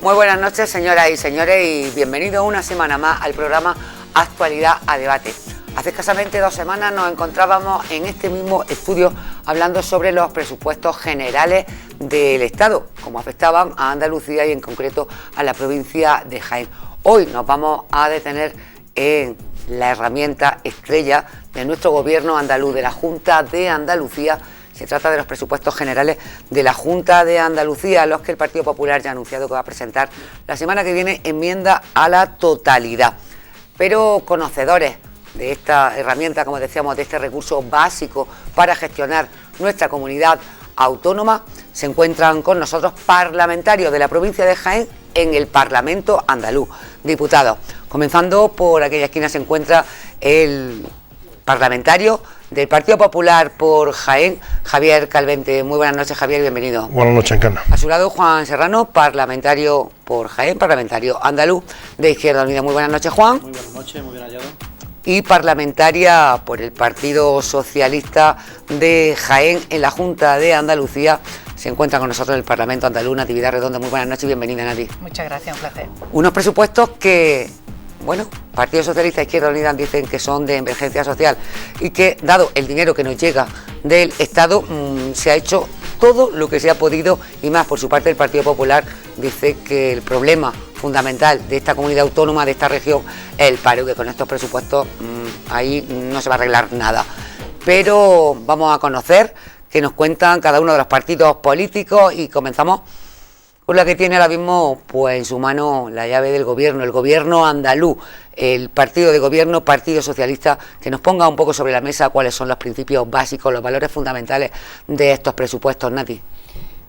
Muy buenas noches, señoras y señores, y bienvenidos una semana más al programa Actualidad a Debate. Hace escasamente 2 semanas nos encontrábamos en este mismo estudio hablando sobre los presupuestos generales del Estado, cómo afectaban a Andalucía y en concreto a la provincia de Jaén. Hoy nos vamos a detener en la herramienta estrella de nuestro gobierno andaluz, de la Junta de Andalucía. Se trata de los presupuestos generales de la Junta de Andalucía, a los que el Partido Popular ya ha anunciado que va a presentar la semana que viene enmienda a la totalidad. Pero conocedores de esta herramienta, como decíamos, de este recurso básico para gestionar nuestra comunidad autónoma, se encuentran con nosotros parlamentarios de la provincia de Jaén en el Parlamento andaluz, diputados. Comenzando por aquella esquina se encuentra el parlamentario del Partido Popular por Jaén, Javier Calvente. Muy buenas noches, Javier, bienvenido. Buenas noches, Encarna. A su lado, Juan Serrano, parlamentario por Jaén, parlamentario andaluz de Izquierda Unida. Muy buenas noches, Juan. Muy buenas noches, muy bien hallado. Y parlamentaria por el Partido Socialista de Jaén en la Junta de Andalucía. Se encuentra con nosotros en el Parlamento andaluz, Natividad Redondo. Muy buenas noches y bienvenida, Nati. Muchas gracias, un placer. Unos presupuestos que, bueno, Partido Socialista e Izquierda Unida dicen que son de emergencia social y que, dado el dinero que nos llega del Estado, se ha hecho todo lo que se ha podido y más. Por su parte, el Partido Popular dice que el problema fundamental de esta comunidad autónoma, de esta región, es el paro, que con estos presupuestos ahí no se va a arreglar nada. Pero vamos a conocer qué nos cuentan cada uno de los partidos políticos y comenzamos con la que tiene ahora mismo pues en su mano la llave del gobierno, el gobierno andaluz, el partido de gobierno, Partido Socialista, que nos ponga un poco sobre la mesa cuáles son los principios básicos, los valores fundamentales de estos presupuestos, Nati.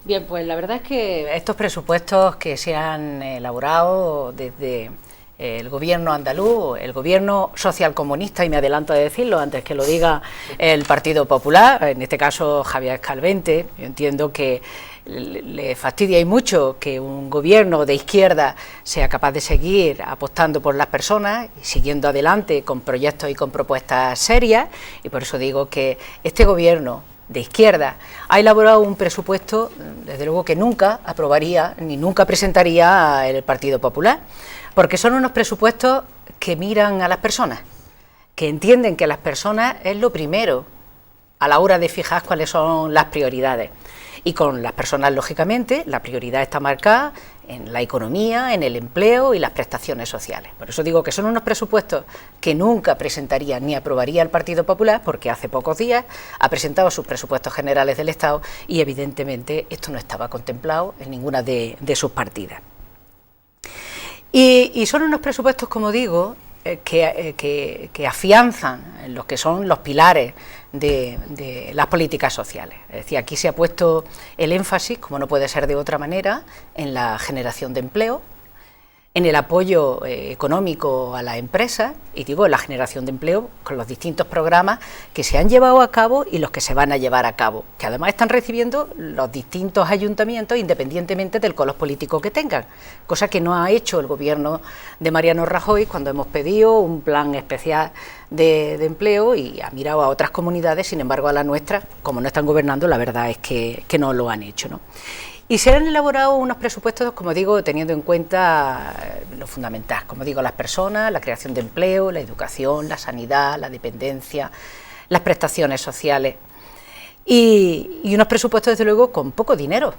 Bien, pues la verdad es que estos presupuestos que se han elaborado desde el gobierno andaluz, el gobierno socialcomunista, y me adelanto a decirlo antes que lo diga el Partido Popular, en este caso Javier Calvente, yo entiendo que le fastidia y mucho que un gobierno de izquierda sea capaz de seguir apostando por las personas y siguiendo adelante con proyectos y con propuestas serias, y por eso digo que este gobierno de izquierda ha elaborado un presupuesto, desde luego que nunca aprobaría ni nunca presentaría el Partido Popular, porque son unos presupuestos que miran a las personas, que entienden que las personas es lo primero a la hora de fijar cuáles son las prioridades. Y con las personas, lógicamente, la prioridad está marcada en la economía, en el empleo y las prestaciones sociales. Por eso digo que son unos presupuestos que nunca presentaría ni aprobaría el Partido Popular, porque hace pocos días ha presentado sus presupuestos generales del Estado y evidentemente esto no estaba contemplado en ninguna de sus partidas. Y son unos presupuestos, como digo, que afianzan lo que son los pilares de las políticas sociales. Es decir, aquí se ha puesto el énfasis, como no puede ser de otra manera, en la generación de empleo, en el apoyo económico a las empresas, y digo, en la generación de empleo con los distintos programas que se han llevado a cabo y los que se van a llevar a cabo, que además están recibiendo los distintos ayuntamientos independientemente del color político que tengan, cosa que no ha hecho el gobierno de Mariano Rajoy cuando hemos pedido un plan especial de empleo y ha mirado a otras comunidades. Sin embargo, a la nuestra, como no están gobernando, la verdad es que no lo han hecho, ¿no? Y se han elaborado unos presupuestos, como digo, teniendo en cuenta lo fundamental, como digo, las personas, la creación de empleo, la educación, la sanidad, la dependencia, las prestaciones sociales y unos presupuestos, desde luego, con poco dinero.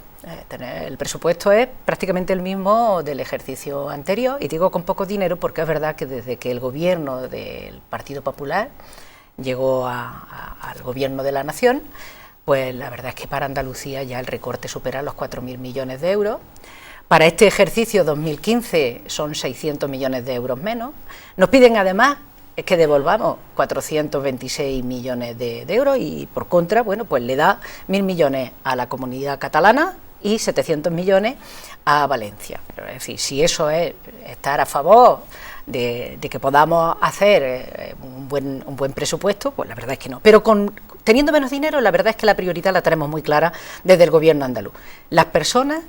El presupuesto es prácticamente el mismo del ejercicio anterior, y digo con poco dinero porque es verdad que desde que el gobierno del Partido Popular llegó al gobierno de la Nación, pues la verdad es que para Andalucía ya el recorte supera los 4.000 millones de euros. Para este ejercicio 2015 son 600 millones de euros menos. Nos piden además que devolvamos 426 millones de euros y por contra, bueno, pues le da 1.000 millones a la Comunidad Catalana y 700 millones a Valencia. Pero, es decir, si eso es estar a favor de que podamos hacer un buen presupuesto, pues la verdad es que no. Pero teniendo menos dinero, la verdad es que la prioridad la tenemos muy clara desde el gobierno andaluz. Las personas,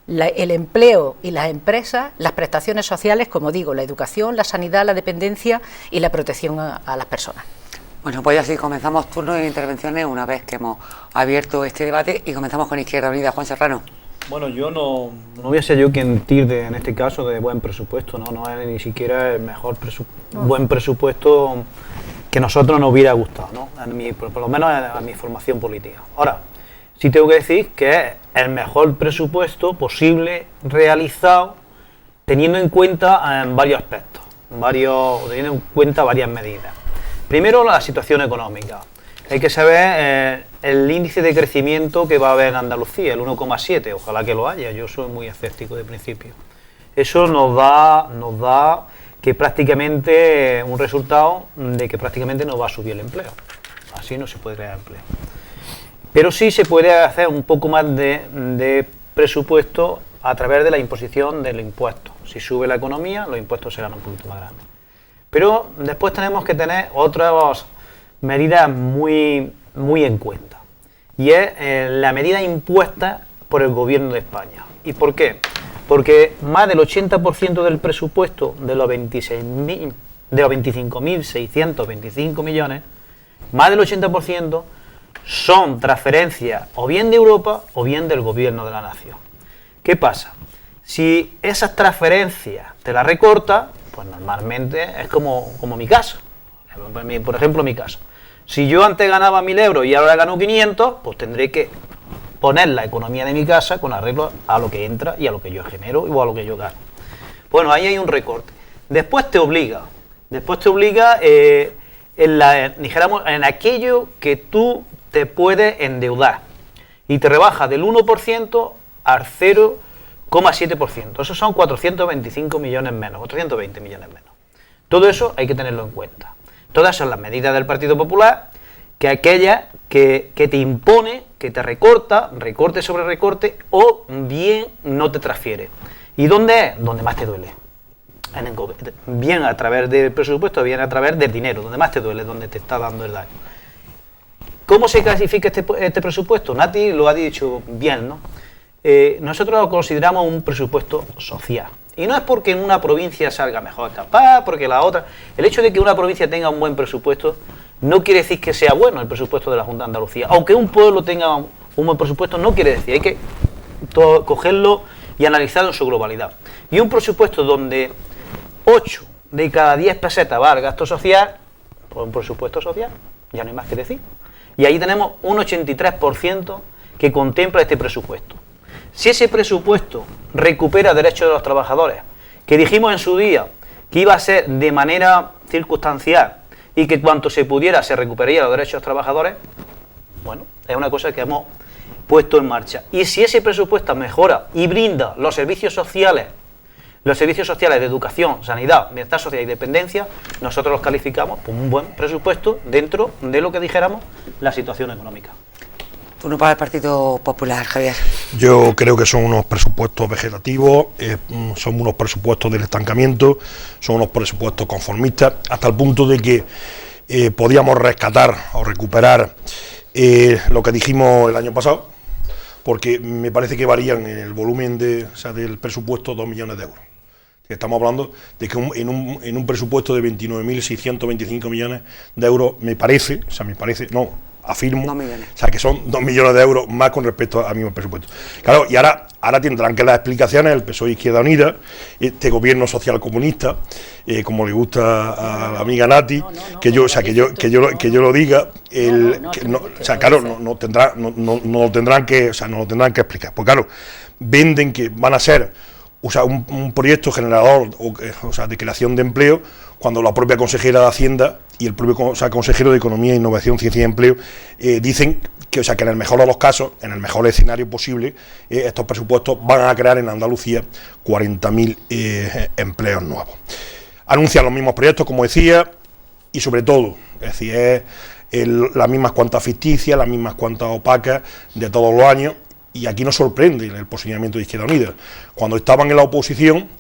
el empleo y las empresas, las prestaciones sociales, como digo, la educación, la sanidad, la dependencia y la protección a las personas. Bueno, pues así comenzamos turno de intervenciones una vez que hemos abierto este debate y comenzamos con Izquierda Unida. Juan Serrano. Bueno, yo no voy a ser yo quien tilde en este caso de buen presupuesto, no es ni siquiera el mejor buen presupuesto que nosotros nos hubiera gustado, ¿no? Por lo menos a mi formación política. Ahora, sí tengo que decir que es el mejor presupuesto posible realizado teniendo en cuenta varios aspectos, teniendo en cuenta varias medidas. Primero, la situación económica. Hay que saber el índice de crecimiento que va a haber en Andalucía, el 1,7, ojalá que lo haya, yo soy muy escéptico de principio. Eso nos da que prácticamente un resultado de que prácticamente no va a subir el empleo. Así no se puede crear empleo. Pero sí se puede hacer un poco más de presupuesto a través de la imposición del impuesto. Si sube la economía, los impuestos serán un poquito más grandes. Pero después tenemos que tener otras medidas muy en cuenta, y es la medida impuesta por el gobierno de España. ¿Y por qué? Porque más del 80% del presupuesto de los 25.625 millones, más del 80% son transferencias o bien de Europa o bien del gobierno de la nación. ¿Qué pasa? Si esas transferencias te las recorta, pues normalmente es como mi caso. Por ejemplo, mi caso. Si yo antes ganaba 1.000 euros y ahora gano 500, pues tendré que poner la economía de mi casa con arreglo a lo que entra y a lo que yo genero o a lo que yo gano. Bueno, ahí hay un recorte. Después te obliga en aquello que tú te puedes endeudar y te rebaja del 1% al 0,7%. Esos son 425 millones menos, 420 millones menos. Todo eso hay que tenerlo en cuenta. Todas son las medidas del Partido Popular, que aquellas que te impone, que te recorta, recorte sobre recorte, o bien no te transfiere. ¿Y dónde es? Donde más te duele. Bien a través del presupuesto, bien a través del dinero, donde más te duele, donde te está dando el daño. ¿Cómo se clasifica este presupuesto? Nati lo ha dicho bien, ¿no? Nosotros lo consideramos un presupuesto social. Y no es porque en una provincia salga mejor capaz, porque la otra. El hecho de que una provincia tenga un buen presupuesto no quiere decir que sea bueno el presupuesto de la Junta de Andalucía. Aunque un pueblo tenga un buen presupuesto, no quiere decir. Hay que cogerlo y analizarlo en su globalidad. Y un presupuesto donde 8 de cada 10 pesetas va al gasto social, pues un presupuesto social, ya no hay más que decir. Y ahí tenemos un 83% que contempla este presupuesto. Si ese presupuesto recupera derechos de los trabajadores, que dijimos en su día que iba a ser de manera circunstancial y que cuanto se pudiera se recuperaría los derechos de los trabajadores, bueno, es una cosa que hemos puesto en marcha. Y si ese presupuesto mejora y brinda los servicios sociales de educación, sanidad, bienestar social y dependencia, nosotros los calificamos como un buen presupuesto dentro de lo que dijéramos la situación económica. Turno para el Partido Popular, Javier. Yo creo que son unos presupuestos vegetativos, son unos presupuestos del estancamiento, son unos presupuestos conformistas, hasta el punto de que podíamos rescatar o recuperar lo que dijimos el año pasado, porque me parece que varían en el volumen del presupuesto 2 millones de euros. Estamos hablando de que en un presupuesto de 29.625 millones de euros, afirmo, que son 2 millones de euros más con respecto al mismo presupuesto. Claro, y ahora tendrán que dar explicaciones el PSOE Izquierda Unida, este gobierno social comunista, como le gusta a la amiga Nati, que yo lo diga, no lo tendrán que explicar. Pues claro, venden que van a ser un proyecto generador de creación de empleo, cuando la propia consejera de Hacienda y el propio consejero de Economía, Innovación, Ciencia y Empleo dicen que en el mejor de los casos, en el mejor escenario posible, estos presupuestos van a crear en Andalucía 40.000 empleos nuevos. Anuncian los mismos proyectos, como decía, y sobre todo, es las mismas cuantas ficticias, las mismas cuantas opacas de todos los años, y aquí nos sorprende el posicionamiento de Izquierda Unida. Cuando estaban en la oposición,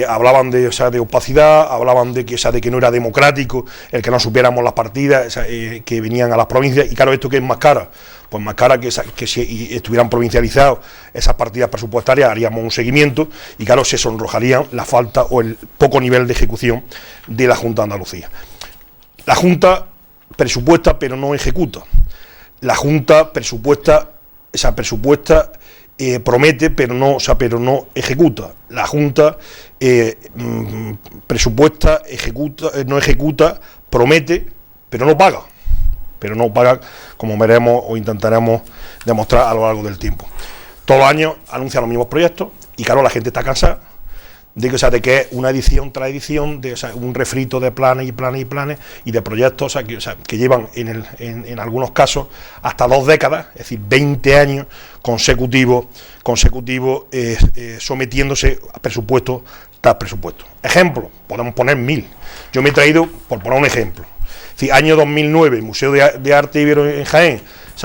hablaban de opacidad, hablaban de que no era democrático el que no supiéramos las partidas que venían a las provincias, y claro, ¿esto qué es más cara? Pues más cara que si estuvieran provincializados esas partidas presupuestarias, haríamos un seguimiento, y claro, se sonrojarían la falta o el poco nivel de ejecución de la Junta de Andalucía. La Junta presupuesta pero no ejecuta. La Junta presupuesta promete pero no ejecuta. La Junta presupuesta, no ejecuta, promete pero no paga. Como veremos o intentaremos demostrar a lo largo del tiempo. Todos los años anuncian los mismos proyectos y claro, la gente está cansada de que es una edición tras edición, un refrito de planes y de proyectos que llevan en algunos casos hasta 2 décadas, es decir, 20 años consecutivos sometiéndose a presupuesto tras presupuesto. Ejemplo, podemos poner 1000. Yo me he traído, por poner un ejemplo, es decir, año 2009, Museo de Arte Ibero en Jaén,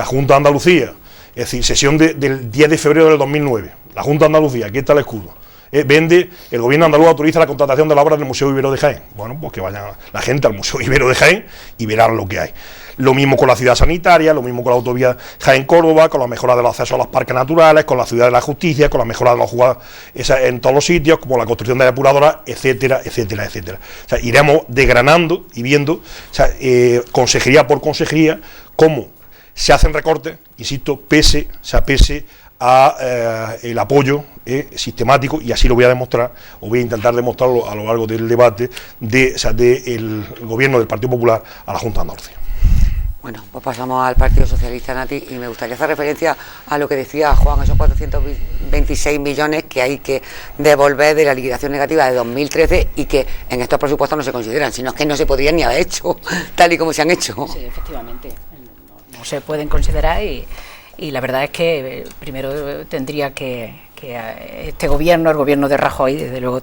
Junta de Andalucía, es decir, sesión del 10 de febrero del 2009, la Junta de Andalucía, aquí está el escudo. El gobierno andaluz autoriza la contratación de la obra del Museo Ibero de Jaén. Bueno, pues que vayan la gente al Museo Ibero de Jaén y verán lo que hay. Lo mismo con la ciudad sanitaria, lo mismo con la autovía Jaén-Córdoba, con la mejora de los accesos a los parques naturales, con la ciudad de la justicia, con la mejora de los jugados en todos los sitios, como la construcción de depuradoras, etcétera. Iremos desgranando y viendo, consejería por consejería, cómo se hacen recortes, insisto, pese a el apoyo sistemático, y así lo voy a demostrar, o voy a intentar demostrarlo a lo largo del debate, del gobierno del Partido Popular a la Junta de Andalucía. Bueno, pues pasamos al Partido Socialista, Nati, y me gustaría hacer referencia a lo que decía Juan, esos 426 millones que hay que devolver de la liquidación negativa de 2013 y que en estos presupuestos no se consideran, sino que no se podrían ni haber hecho, tal y como se han hecho. Sí, efectivamente, no se pueden considerar y la verdad es que primero tendría que este gobierno, el gobierno de Rajoy, desde luego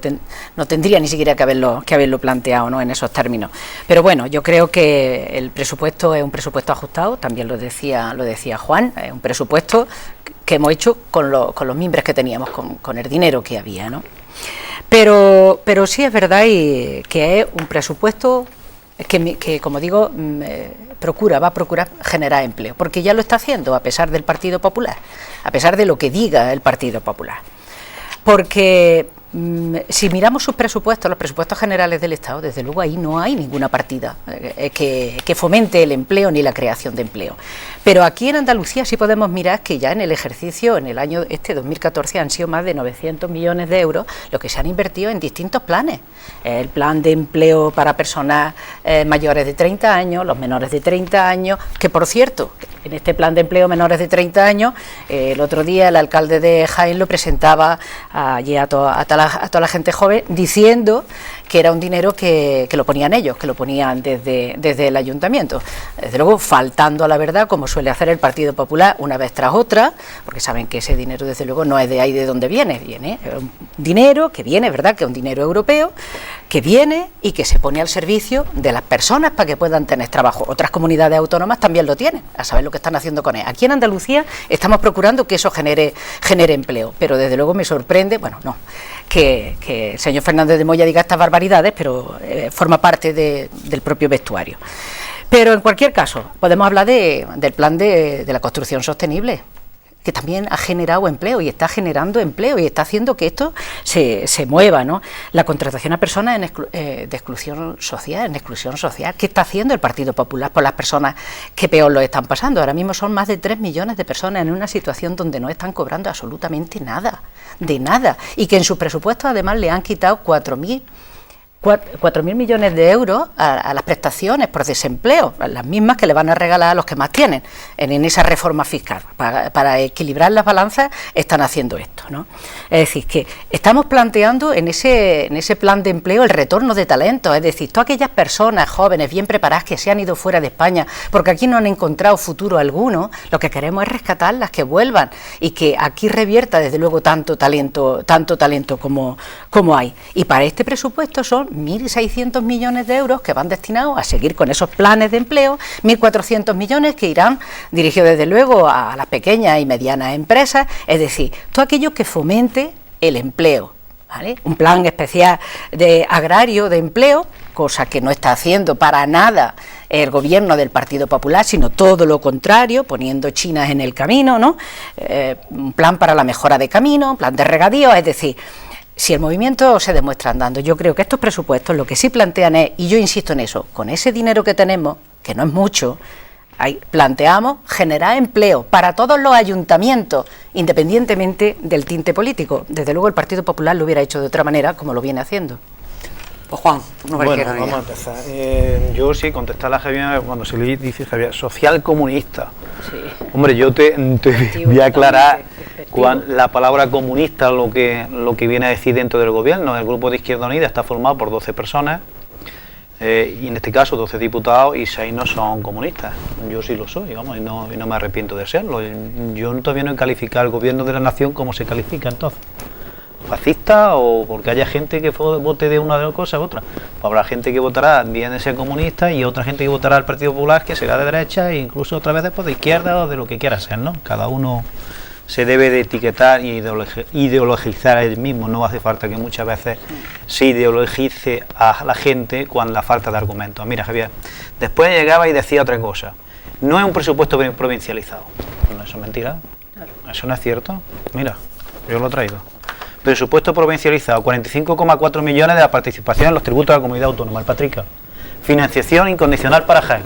no tendría ni siquiera que haberlo planteado, ¿no?, en esos términos. Pero bueno, yo creo que el presupuesto es un presupuesto ajustado, también lo decía Juan, es un presupuesto que hemos hecho con los mimbres que teníamos, con el dinero que había, ¿no? Pero sí es verdad que es un presupuesto que como digo, va a procurar generar empleo, porque ya lo está haciendo a pesar del Partido Popular, a pesar de lo que diga el Partido Popular. Porque si miramos sus presupuestos, los presupuestos generales del Estado, desde luego ahí no hay ninguna partida que fomente el empleo ni la creación de empleo. Pero aquí en Andalucía sí podemos mirar que ya en el ejercicio, en el año 2014, han sido más de 900 millones de euros los que se han invertido en distintos planes. El plan de empleo para personas mayores de 30 años, los menores de 30 años, que por cierto, en este plan de empleo menores de 30 años, el otro día el alcalde de Jaén lo presentaba allí a toda la gente joven, diciendo que era un dinero que lo ponían ellos, que lo ponían desde el ayuntamiento. Desde luego, faltando a la verdad, como suele hacer el Partido Popular una vez tras otra, porque saben que ese dinero, desde luego, no es de ahí de donde viene un dinero que viene, ¿verdad?, que es un dinero europeo, que viene y que se pone al servicio de las personas para que puedan tener trabajo. Otras comunidades autónomas también lo tienen, a saber lo que están haciendo con él. Aquí en Andalucía estamos procurando que eso genere empleo, pero desde luego me sorprende, que el señor Fernández de Moya diga estas barbaridades, pero forma parte del propio vestuario. Pero en cualquier caso, podemos hablar del plan de la construcción sostenible, que también ha generado empleo y está generando empleo y está haciendo que esto se mueva, ¿no? La contratación a personas de exclusión social, ¿qué está haciendo el Partido Popular por las personas que peor lo están pasando? Ahora mismo son más de 3 millones de personas en una situación donde no están cobrando absolutamente nada, y que en sus presupuestos además le han quitado 4.000 millones de euros a las prestaciones por desempleo, las mismas que le van a regalar a los que más tienen en esa reforma fiscal. Para equilibrar las balanzas están haciendo esto, ¿no? Es decir, que estamos planteando en ese plan de empleo el retorno de talentos, es decir, todas aquellas personas jóvenes bien preparadas que se han ido fuera de España porque aquí no han encontrado futuro alguno, lo que queremos es rescatarlas, que vuelvan y que aquí revierta desde luego tanto talento como hay. Y para este presupuesto son 1.600 millones de euros que van destinados a seguir con esos planes de empleo, 1.400 millones que irán dirigidos desde luego a las pequeñas y medianas empresas, es decir, todo aquello que fomente el empleo, ¿vale? Un plan especial de agrario de empleo, cosa que no está haciendo para nada el gobierno del Partido Popular, sino todo lo contrario, poniendo chinas en el camino, ¿no? Un plan para la mejora de camino, un plan de regadío, es decir, si el movimiento se demuestra andando, yo creo que estos presupuestos lo que sí plantean es, y yo insisto en eso, con ese dinero que tenemos, que no es mucho, Ahí planteamos generar empleo para todos los ayuntamientos, independientemente del tinte político. Desde luego el Partido Popular lo hubiera hecho de otra manera, como lo viene haciendo. Pues Juan, bueno, vamos a empezar. Yo sí, contestar a Javier cuando se le dice Javier, social comunista. Sí. Hombre, yo te voy a aclarar la palabra comunista, lo que viene a decir dentro del gobierno. El grupo de Izquierda Unida está formado por 12 personas, y en este caso 12 diputados, y 6 no son comunistas. Yo sí lo soy, vamos, y no me arrepiento de serlo. Yo todavía no he calificado al gobierno de la nación como se califica entonces. Fascista, o porque haya gente que vote de una de las cosas a otra. Pues habrá gente que votará bien de ser comunista y otra gente que votará al Partido Popular que será de derecha e incluso otra vez después de izquierda o de lo que quiera ser, ¿no? Cada uno se debe de etiquetar y ideologizar a él mismo. No hace falta que muchas veces se ideologice a la gente cuando la falta de argumentos. Mira, Javier, después llegaba y decía otra cosa. No es un presupuesto provincializado. No, eso es mentira. Eso no es cierto. Mira, yo lo he traído. Presupuesto provincializado, 45,4 millones de la participación en los tributos de la comunidad autónoma, el Patrica. Financiación incondicional para Jaén.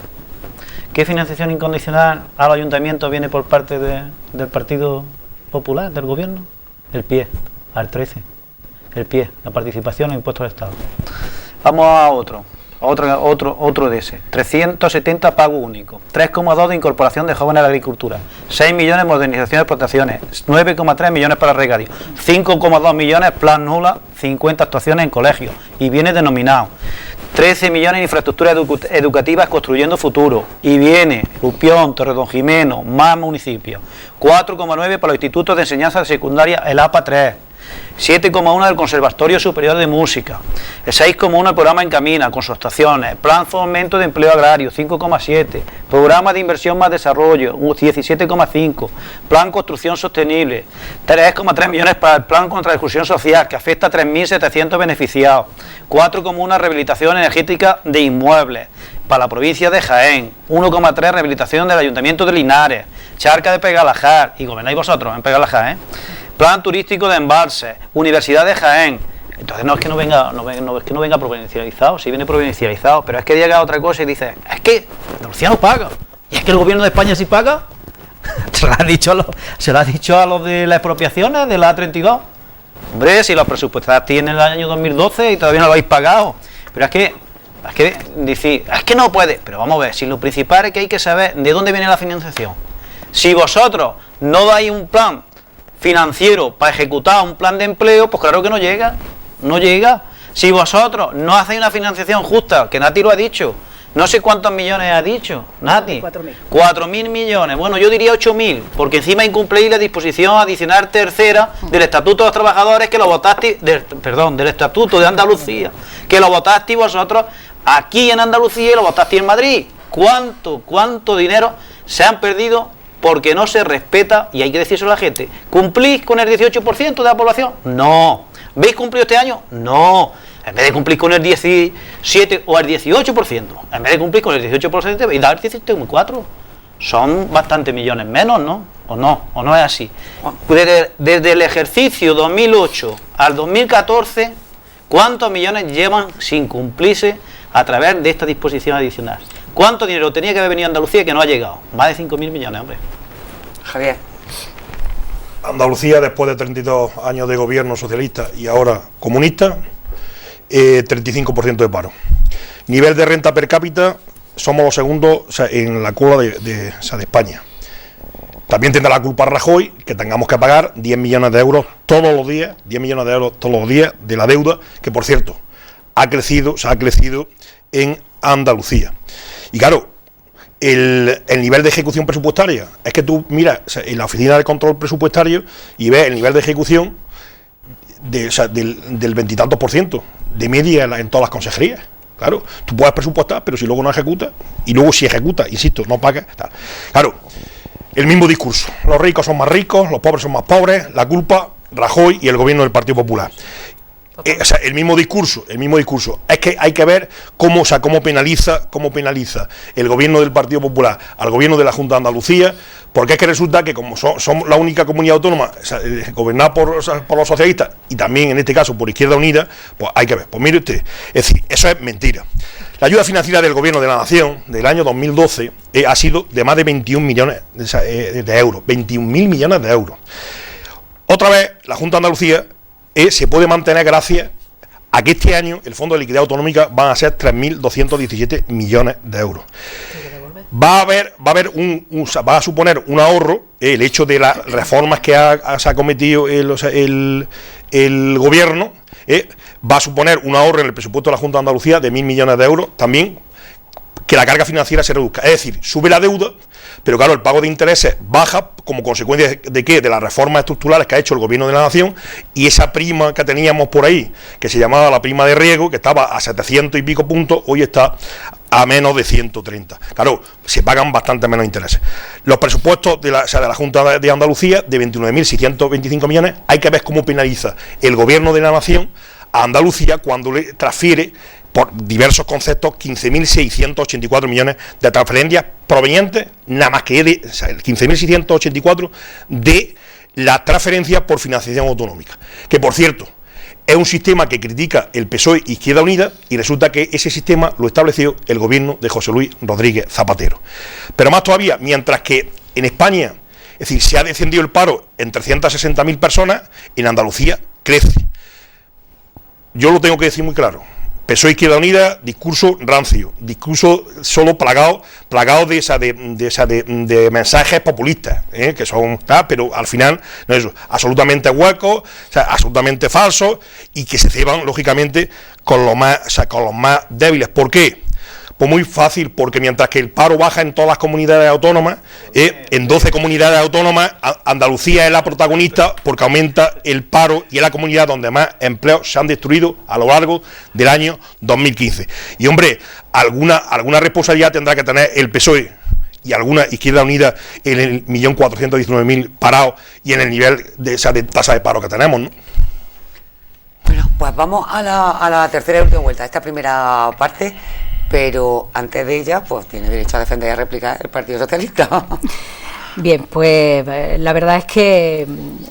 ¿Qué financiación incondicional al ayuntamiento viene por parte del Partido Popular, del gobierno? El PIE, al 13. El PIE, la participación en impuestos del Estado. Vamos a otro de ese. 370 pago único, 3,2 de incorporación de jóvenes a la agricultura, 6 millones de modernización de explotaciones, 9,3 millones para regadío, 5,2 millones plan nula, 50 actuaciones en colegios, y viene denominado 13 millones en infraestructuras educativas construyendo futuro, y viene Lupión, Torredonjimeno, más municipios, 4,9 para los institutos de enseñanza de secundaria, el APA 3, 7,1 del Conservatorio Superior de Música, el 6,1 del programa Encamina, con sus actuaciones, plan fomento de empleo agrario, 5,7, programa de inversión más desarrollo, 17,5, plan construcción sostenible, 3,3 millones para el plan contra la exclusión social, que afecta a 3.700 beneficiados, 4,1 rehabilitación energética de inmuebles, para la provincia de Jaén, 1,3 rehabilitación del Ayuntamiento de Linares, Charca de Pegalajar, y gobernáis vosotros en Pegalajar, plan turístico de embalses, Universidad de Jaén. Entonces no es que no venga provincializado, sí viene provincializado, pero es que llega otra cosa y dice, es que Andalucía no paga, y es que el gobierno de España sí paga. Se lo ha dicho a los de las expropiaciones de la A32. Hombre, si los presupuestados tienen el año 2012 y todavía no lo habéis pagado. Pero es que decir, es que no puede. Pero vamos a ver, si lo principal es que hay que saber de dónde viene la financiación. Si vosotros no dais un plan financiero para ejecutar un plan de empleo, pues claro que no llega. Si vosotros no hacéis una financiación justa, que Nati lo ha dicho, no sé cuántos millones ha dicho, Nati. 4.000 millones, bueno, yo diría 8.000, porque encima incumplís la disposición adicional tercera del Estatuto de los Trabajadores, que lo votasteis, del Estatuto de Andalucía, que lo votasteis vosotros aquí en Andalucía y lo votasteis en Madrid. ¿Cuánto dinero se han perdido? Porque no se respeta, y hay que decírselo a la gente. ¿Cumplís con el 18% de la población? No. ¿Veis cumplido este año? No. En vez de cumplir con el 17 o el 18%, en vez de cumplir con el 18%, veis dar el 17,4%. Son bastantes millones menos, ¿no? ¿O no es así? Desde el ejercicio 2008 al 2014, ¿cuántos millones llevan sin cumplirse a través de esta disposición adicional? ¿Cuánto dinero tenía que haber venido a Andalucía que no ha llegado? Más de 5.000 millones, hombre. Javier. Andalucía, después de 32 años de gobierno socialista y ahora comunista, 35% de paro. Nivel de renta per cápita, somos los segundos, o sea, en la cola de España. También tendrá la culpa Rajoy, que tengamos que pagar 10 millones de euros todos los días, 10 millones de euros todos los días de la deuda, que por cierto, ha crecido en Andalucía. Y claro, el nivel de ejecución presupuestaria, es que tú miras en la oficina de control presupuestario y ves el nivel de ejecución del 20 y tantos % de media en todas las consejerías. Claro, tú puedes presupuestar, pero si luego no ejecutas, y luego si ejecutas, insisto, no pagas, tal. Claro, el mismo discurso, los ricos son más ricos, los pobres son más pobres, la culpa Rajoy y el gobierno del Partido Popular. O sea, el mismo discurso. Es que hay que ver cómo penaliza el gobierno del Partido Popular al gobierno de la Junta de Andalucía, porque es que resulta que como son la única comunidad autónoma, o sea, gobernada por los socialistas y también en este caso por Izquierda Unida, pues hay que ver. Pues mire usted, es decir, eso es mentira. La ayuda financiera del Gobierno de la Nación del año 2012 ha sido de más de 21 millones de euros, 21.000 millones de euros. Otra vez, la Junta de Andalucía se puede mantener gracias a que este año el Fondo de Liquidez Autonómica van a ser 3.217 millones de euros. Va a suponer un ahorro el hecho de las reformas que se ha cometido el gobierno, va a suponer un ahorro en el presupuesto de la Junta de Andalucía de 1.000 millones de euros, también que la carga financiera se reduzca, es decir, sube la deuda, pero claro, el pago de intereses baja como consecuencia de ¿qué? De las reformas estructurales que ha hecho el Gobierno de la Nación, y esa prima que teníamos por ahí, que se llamaba la prima de riesgo, que estaba a 700 y pico puntos, hoy está a menos de 130. Claro, se pagan bastante menos intereses. Los presupuestos de la Junta de Andalucía, de 29.625 millones, hay que ver cómo penaliza el Gobierno de la Nación a Andalucía cuando le transfiere por diversos conceptos 15.684 millones de transferencias provenientes nada más que de 15.684 de las transferencias por financiación autonómica, que por cierto es un sistema que critica el PSOE e Izquierda Unida, y resulta que ese sistema lo estableció el gobierno de José Luis Rodríguez Zapatero. Pero más todavía, mientras que en España, es decir, se ha descendido el paro en 360.000 personas, en Andalucía crece. Yo lo tengo que decir muy claro. PSOE Izquierda Unida, discurso rancio, discurso solo plagado de mensajes populistas, que son, pero al final no es eso, absolutamente huecos, absolutamente falsos, y que se ceban lógicamente con los más débiles. ¿Por qué? Pues muy fácil, porque mientras que el paro baja en todas las comunidades autónomas, en 12 comunidades autónomas, Andalucía es la protagonista porque aumenta el paro y es la comunidad donde más empleos se han destruido a lo largo del año 2015. Y hombre, alguna responsabilidad tendrá que tener el PSOE y alguna Izquierda Unida en el 1.419.000 parados y en el nivel de tasa de paro que tenemos, ¿no? Bueno, pues vamos a la tercera y última vuelta, esta primera parte. Pero antes de ella, pues tiene derecho a defender y a replicar el Partido Socialista. Bien, pues la verdad es que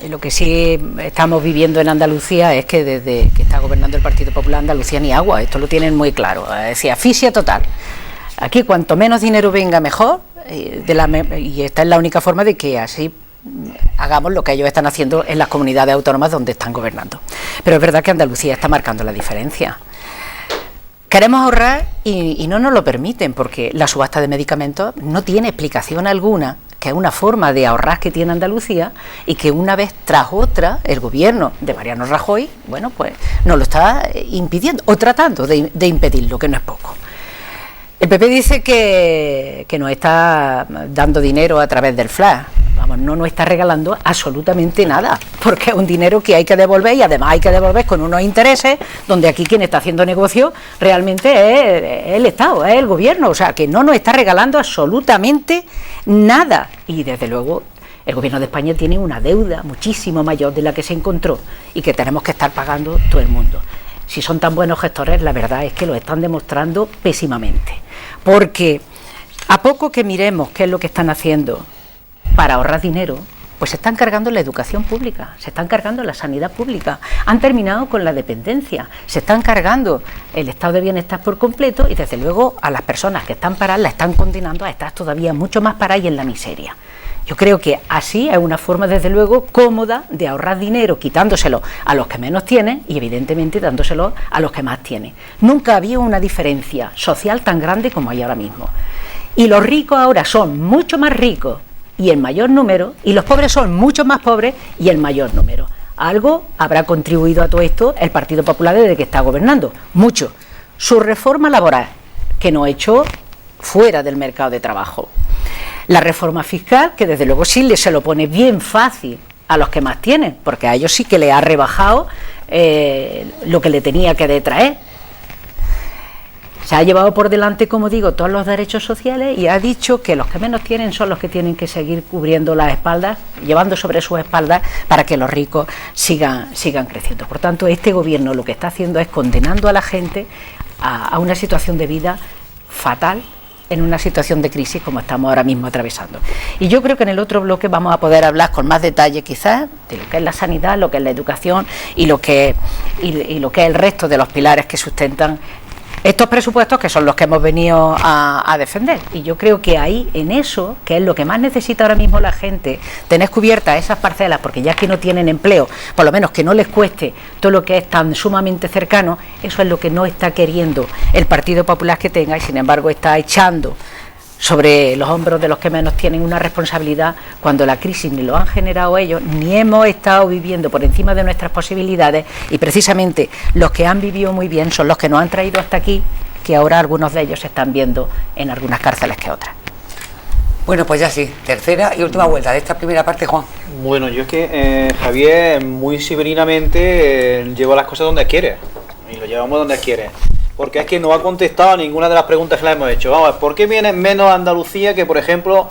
lo que sí estamos viviendo en Andalucía es que desde que está gobernando el Partido Popular, Andalucía ni agua, esto lo tienen muy claro, es decir, asfixia total. Aquí cuanto menos dinero venga mejor, y esta es la única forma de que así hagamos lo que ellos están haciendo en las comunidades autónomas donde están gobernando. Pero es verdad que Andalucía está marcando la diferencia. Queremos ahorrar y no nos lo permiten, porque la subasta de medicamentos no tiene explicación alguna, que es una forma de ahorrar que tiene Andalucía, y que una vez tras otra el gobierno de Mariano Rajoy, bueno, pues nos lo está impidiendo, o tratando de impedirlo, que no es poco. El PP dice que nos está dando dinero a través del flash. Vamos, no nos está regalando absolutamente nada, porque es un dinero que hay que devolver, y además hay que devolver con unos intereses, donde aquí quien está haciendo negocio realmente es el Estado, es el gobierno, o sea, que no nos está regalando absolutamente nada. Y desde luego el gobierno de España tiene una deuda muchísimo mayor de la que se encontró y que tenemos que estar pagando todo el mundo. Si son tan buenos gestores, la verdad es que lo están demostrando pésimamente, porque a poco que miremos qué es lo que están haciendo para ahorrar dinero, pues se están cargando la educación pública, se están cargando la sanidad pública, han terminado con la dependencia, se están cargando el estado de bienestar por completo, y desde luego a las personas que están paradas la están condenando a estar todavía mucho más paradas y en la miseria. Yo creo que así es una forma, desde luego, cómoda de ahorrar dinero, quitándoselo a los que menos tienen y evidentemente dándoselo a los que más tienen. Nunca había una diferencia social tan grande como hay ahora mismo. Y los ricos ahora son mucho más ricos y en mayor número, y los pobres son mucho más pobres y en mayor número. Algo habrá contribuido a todo esto el Partido Popular desde que está gobernando, mucho. Su reforma laboral, que nos echó fuera del mercado de trabajo. La reforma fiscal, que desde luego sí se lo pone bien fácil a los que más tienen, porque a ellos sí que le ha rebajado lo que le tenía que detraer. Se ha llevado por delante, como digo, todos los derechos sociales y ha dicho que los que menos tienen son los que tienen que seguir cubriendo las espaldas, llevando sobre sus espaldas para que los ricos sigan creciendo. Por tanto, este gobierno lo que está haciendo es condenando a la gente a una situación de vida fatal, en una situación de crisis como estamos ahora mismo atravesando. Y yo creo que en el otro bloque vamos a poder hablar con más detalle quizás de lo que es la sanidad, lo que es la educación y lo que es el resto de los pilares que sustentan estos presupuestos, que son los que hemos venido a defender. Y yo creo que ahí, en eso, que es lo que más necesita ahora mismo la gente, tener cubiertas esas parcelas, porque ya que no tienen empleo, por lo menos que no les cueste todo lo que es tan sumamente cercano, eso es lo que no está queriendo el Partido Popular que tenga, y sin embargo está echando sobre los hombros de los que menos tienen una responsabilidad, cuando la crisis ni lo han generado ellos, ni hemos estado viviendo por encima de nuestras posibilidades, y precisamente los que han vivido muy bien son los que nos han traído hasta aquí, que ahora algunos de ellos se están viendo en algunas cárceles que otras. Bueno, pues ya sí, tercera y última vuelta de esta primera parte, Juan. Bueno, yo es que Javier muy siberinamente lleva las cosas donde quiere, y lo llevamos donde quiere. Porque es que no ha contestado a ninguna de las preguntas que le hemos hecho. Vamos a ver, ¿por qué viene menos a Andalucía que, por ejemplo,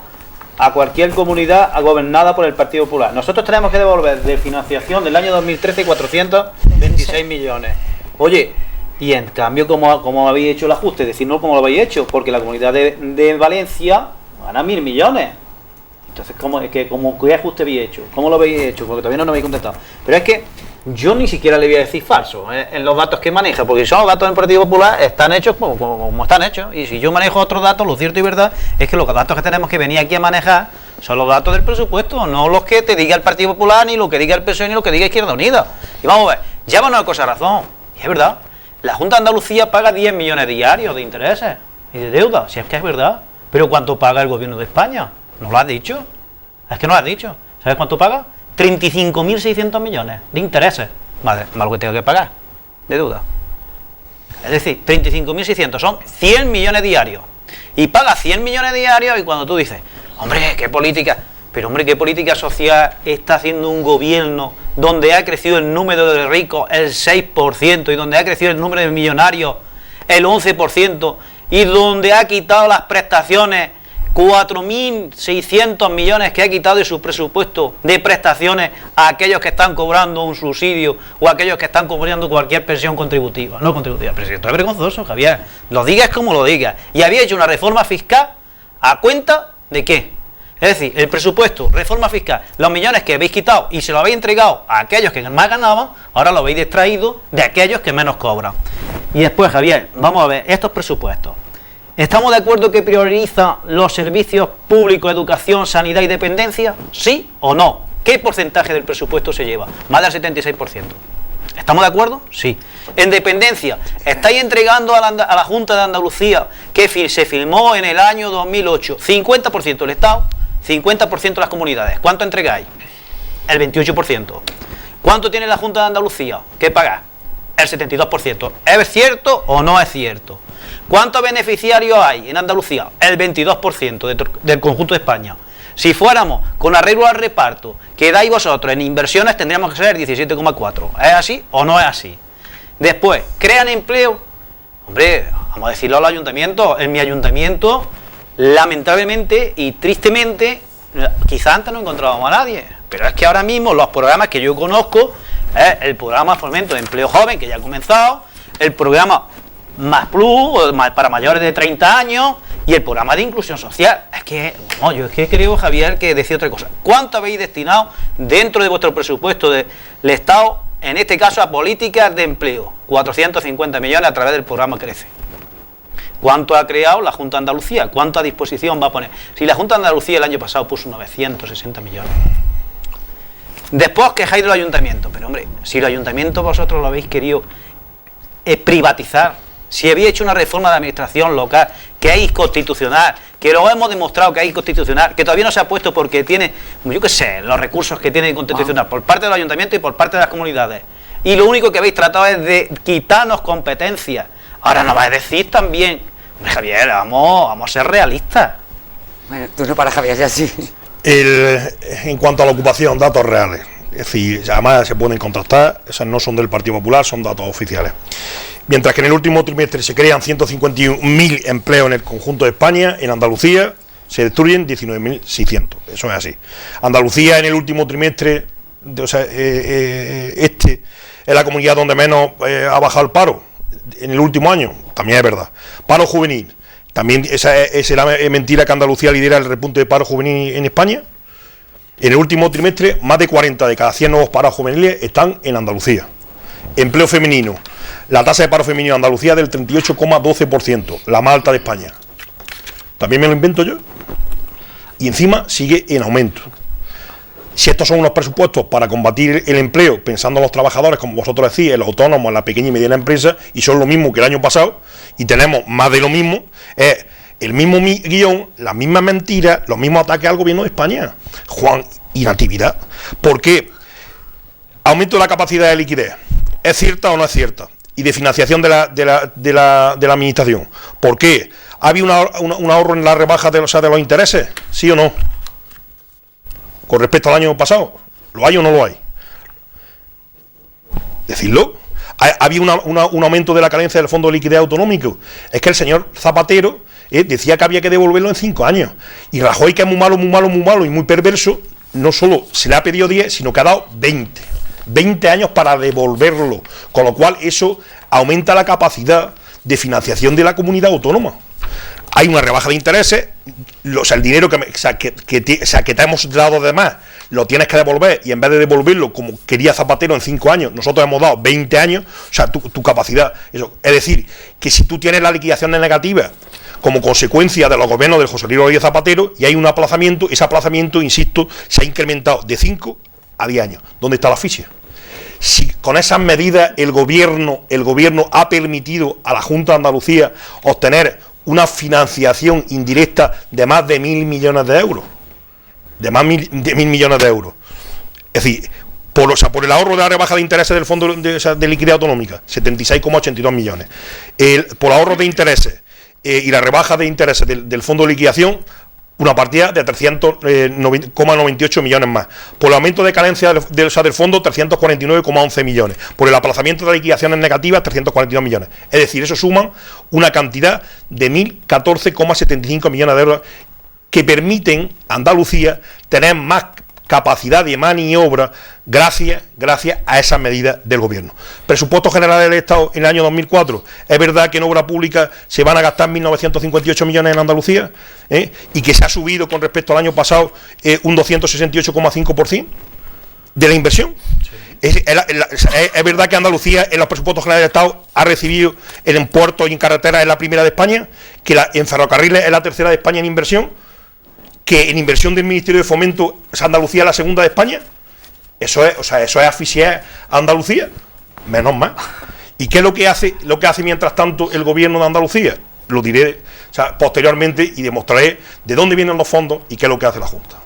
a cualquier comunidad gobernada por el Partido Popular? Nosotros tenemos que devolver de financiación del año 2013 426 millones. Oye, y en cambio, ¿cómo habéis hecho el ajuste? Es decir, no cómo lo habéis hecho, porque la comunidad de Valencia gana 1.000 millones. Entonces, ¿qué ajuste habéis hecho? ¿Cómo lo habéis hecho? Porque todavía no habéis contestado. Pero es que yo ni siquiera le voy a decir falso en los datos que maneja, porque si son los datos del Partido Popular, están hechos como están hechos. Y si yo manejo otros datos, lo cierto y verdad es que los datos que tenemos que venir aquí a manejar son los datos del presupuesto, no los que te diga el Partido Popular, ni lo que diga el PSOE, ni lo que diga Izquierda Unida. Y vamos a ver, llévanos a cosa razón. Y es verdad, la Junta de Andalucía paga 10 millones diarios de intereses y de deuda, si es que es verdad. Pero ¿cuánto paga el gobierno de España? ¿No lo has dicho? Es que no lo has dicho. ¿Sabes cuánto paga? 35.600 millones de intereses, más lo que tengo que pagar de deuda. Es decir, 35.600 son 100 millones diarios. Y paga 100 millones diarios, y cuando tú dices, hombre, qué política, pero hombre, qué política social está haciendo un gobierno donde ha crecido el número de ricos el 6% y donde ha crecido el número de millonarios el 11% y donde ha quitado las prestaciones 4.600 millones que ha quitado de su presupuesto de prestaciones a aquellos que están cobrando un subsidio o a aquellos que están cobrando cualquier pensión contributiva. No contributiva, pero esto es vergonzoso, Javier. Lo digas como lo digas. Y había hecho una reforma fiscal a cuenta de qué. Es decir, el presupuesto, reforma fiscal, los millones que habéis quitado y se lo habéis entregado a aquellos que más ganaban, ahora lo habéis extraído de aquellos que menos cobran. Y después, Javier, vamos a ver estos presupuestos. ¿Estamos de acuerdo que prioriza los servicios públicos, educación, sanidad y dependencia? ¿Sí o no? ¿Qué porcentaje del presupuesto se lleva? Más del 76%. ¿Estamos de acuerdo? Sí. En dependencia, estáis entregando a la Junta de Andalucía, que se firmó en el año 2008, 50% el Estado, 50% las comunidades. ¿Cuánto entregáis? El 28%. ¿Cuánto tiene la Junta de Andalucía que pagar? El 72%. ¿Es cierto o no es cierto? ¿Cuántos beneficiarios hay en Andalucía? El 22% del conjunto de España. Si fuéramos con arreglo al reparto que dais vosotros en inversiones, tendríamos que ser el 17,4. ¿Es así o no es así? Después, ¿crean empleo? Hombre, vamos a decirlo al ayuntamiento. En mi ayuntamiento, lamentablemente y tristemente, quizá antes no encontrábamos a nadie, pero es que ahora mismo los programas que yo conozco, el programa Fomento de Empleo Joven, que ya ha comenzado, el programa Más Plus, para mayores de 30 años, y el programa de inclusión social. Es que, no, yo es que creo, Javier, que decía otra cosa. ¿Cuánto habéis destinado dentro de vuestro presupuesto del Estado, en este caso a políticas de empleo? 450 millones a través del programa Crece. ¿Cuánto ha creado la Junta de Andalucía? ¿Cuánto a disposición va a poner? Si la Junta de Andalucía el año pasado puso 960 millones. Después quejáis del ayuntamiento. Pero hombre, si el ayuntamiento vosotros lo habéis querido privatizar, si había hecho una reforma de administración local que es inconstitucional, que lo hemos demostrado que es inconstitucional, que todavía no se ha puesto porque tiene, yo qué sé, los recursos que tiene inconstitucional por parte del ayuntamiento y por parte de las comunidades, y lo único que habéis tratado es de quitarnos competencias. Ahora nos vais a decir también, Javier, vamos a ser realistas. Bueno, tú no para, Javier, ya sí. En cuanto a la ocupación, datos reales. Es decir, además se pueden contrastar, esas no son del Partido Popular, son datos oficiales. Mientras que en el último trimestre se crean 151.000 empleos en el conjunto de España, en Andalucía se destruyen 19.600. Eso es así. Andalucía en el último trimestre, es la comunidad donde menos ha bajado el paro en el último año, también es verdad. Paro juvenil, también esa es la mentira que Andalucía lidera el repunte de paro juvenil en España. En el último trimestre, más de 40 de cada 100 nuevos paros juveniles están en Andalucía. Empleo femenino, la tasa de paro femenino en Andalucía es del 38,12%, la más alta de España. También me lo invento yo. Y encima sigue en aumento. Si estos son unos presupuestos para combatir el empleo, pensando en los trabajadores, como vosotros decís, en los autónomos, en la pequeña y mediana empresa, y son lo mismo que el año pasado, y tenemos más de lo mismo, es el mismo guión, las mismas mentiras, los mismos ataques al gobierno de España. Juan y Natividad. ¿Por qué? Aumento de la capacidad de liquidez. ¿Es cierta o no es cierta? Y de financiación de la administración. ¿Por qué? ¿Ha habido un ahorro en la rebaja de los intereses? ¿Sí o no? Con respecto al año pasado, ¿lo hay o no lo hay? Decidlo. ¿Había un aumento de la carencia del Fondo de Liquidez Autonómico? Es que el señor Zapatero decía que había que devolverlo en 5 años. Y Rajoy, que es muy malo y muy perverso, no solo se le ha pedido 10, sino que ha dado 20 años para devolverlo. Con lo cual eso aumenta la capacidad de financiación de la comunidad autónoma. Hay una rebaja de intereses, el dinero que te hemos dado de más lo tienes que devolver, y en vez de devolverlo como quería Zapatero en 5 años, nosotros hemos dado 20 años, tu capacidad, eso. Es decir, que si tú tienes la liquidación negativa como consecuencia de los gobiernos de José Luis Rodríguez Zapatero y hay un aplazamiento, ese aplazamiento, insisto, se ha incrementado de 5 a 10 años. ¿Dónde está la asfixia? Si con esas medidas el gobierno ha permitido a la Junta de Andalucía obtener una financiación indirecta de más de 1.000 millones de euros. De más de 1.000 millones de euros. Es decir, por el ahorro de la rebaja de intereses del Fondo de Liquidez Autonómica, 76,82 millones. Por ahorro de intereses y la rebaja de intereses del Fondo de Liquidación, una partida de 300,98 millones más. Por el aumento de carencia del fondo, 349,11 millones. Por el aplazamiento de liquidaciones negativas, 342 millones. Es decir, eso suman una cantidad de 1.014,75 millones de euros que permiten a Andalucía tener más capacidad de maniobra gracias a esas medidas del gobierno. Presupuestos generales del Estado en el año 2004. Es verdad que en obra pública se van a gastar 1.958 millones en Andalucía, y que se ha subido con respecto al año pasado un 268,5% de la inversión. Sí. Es verdad que Andalucía en los presupuestos generales del Estado ha recibido en puertos y en carreteras es la primera de España, que en ferrocarriles es la tercera de España en inversión, que en inversión del Ministerio de Fomento Andalucía es la segunda de España. Eso es asfixiar a Andalucía, menos mal. ¿Y qué es lo que hace mientras tanto el gobierno de Andalucía? Lo diré posteriormente y demostraré de dónde vienen los fondos y qué es lo que hace la Junta.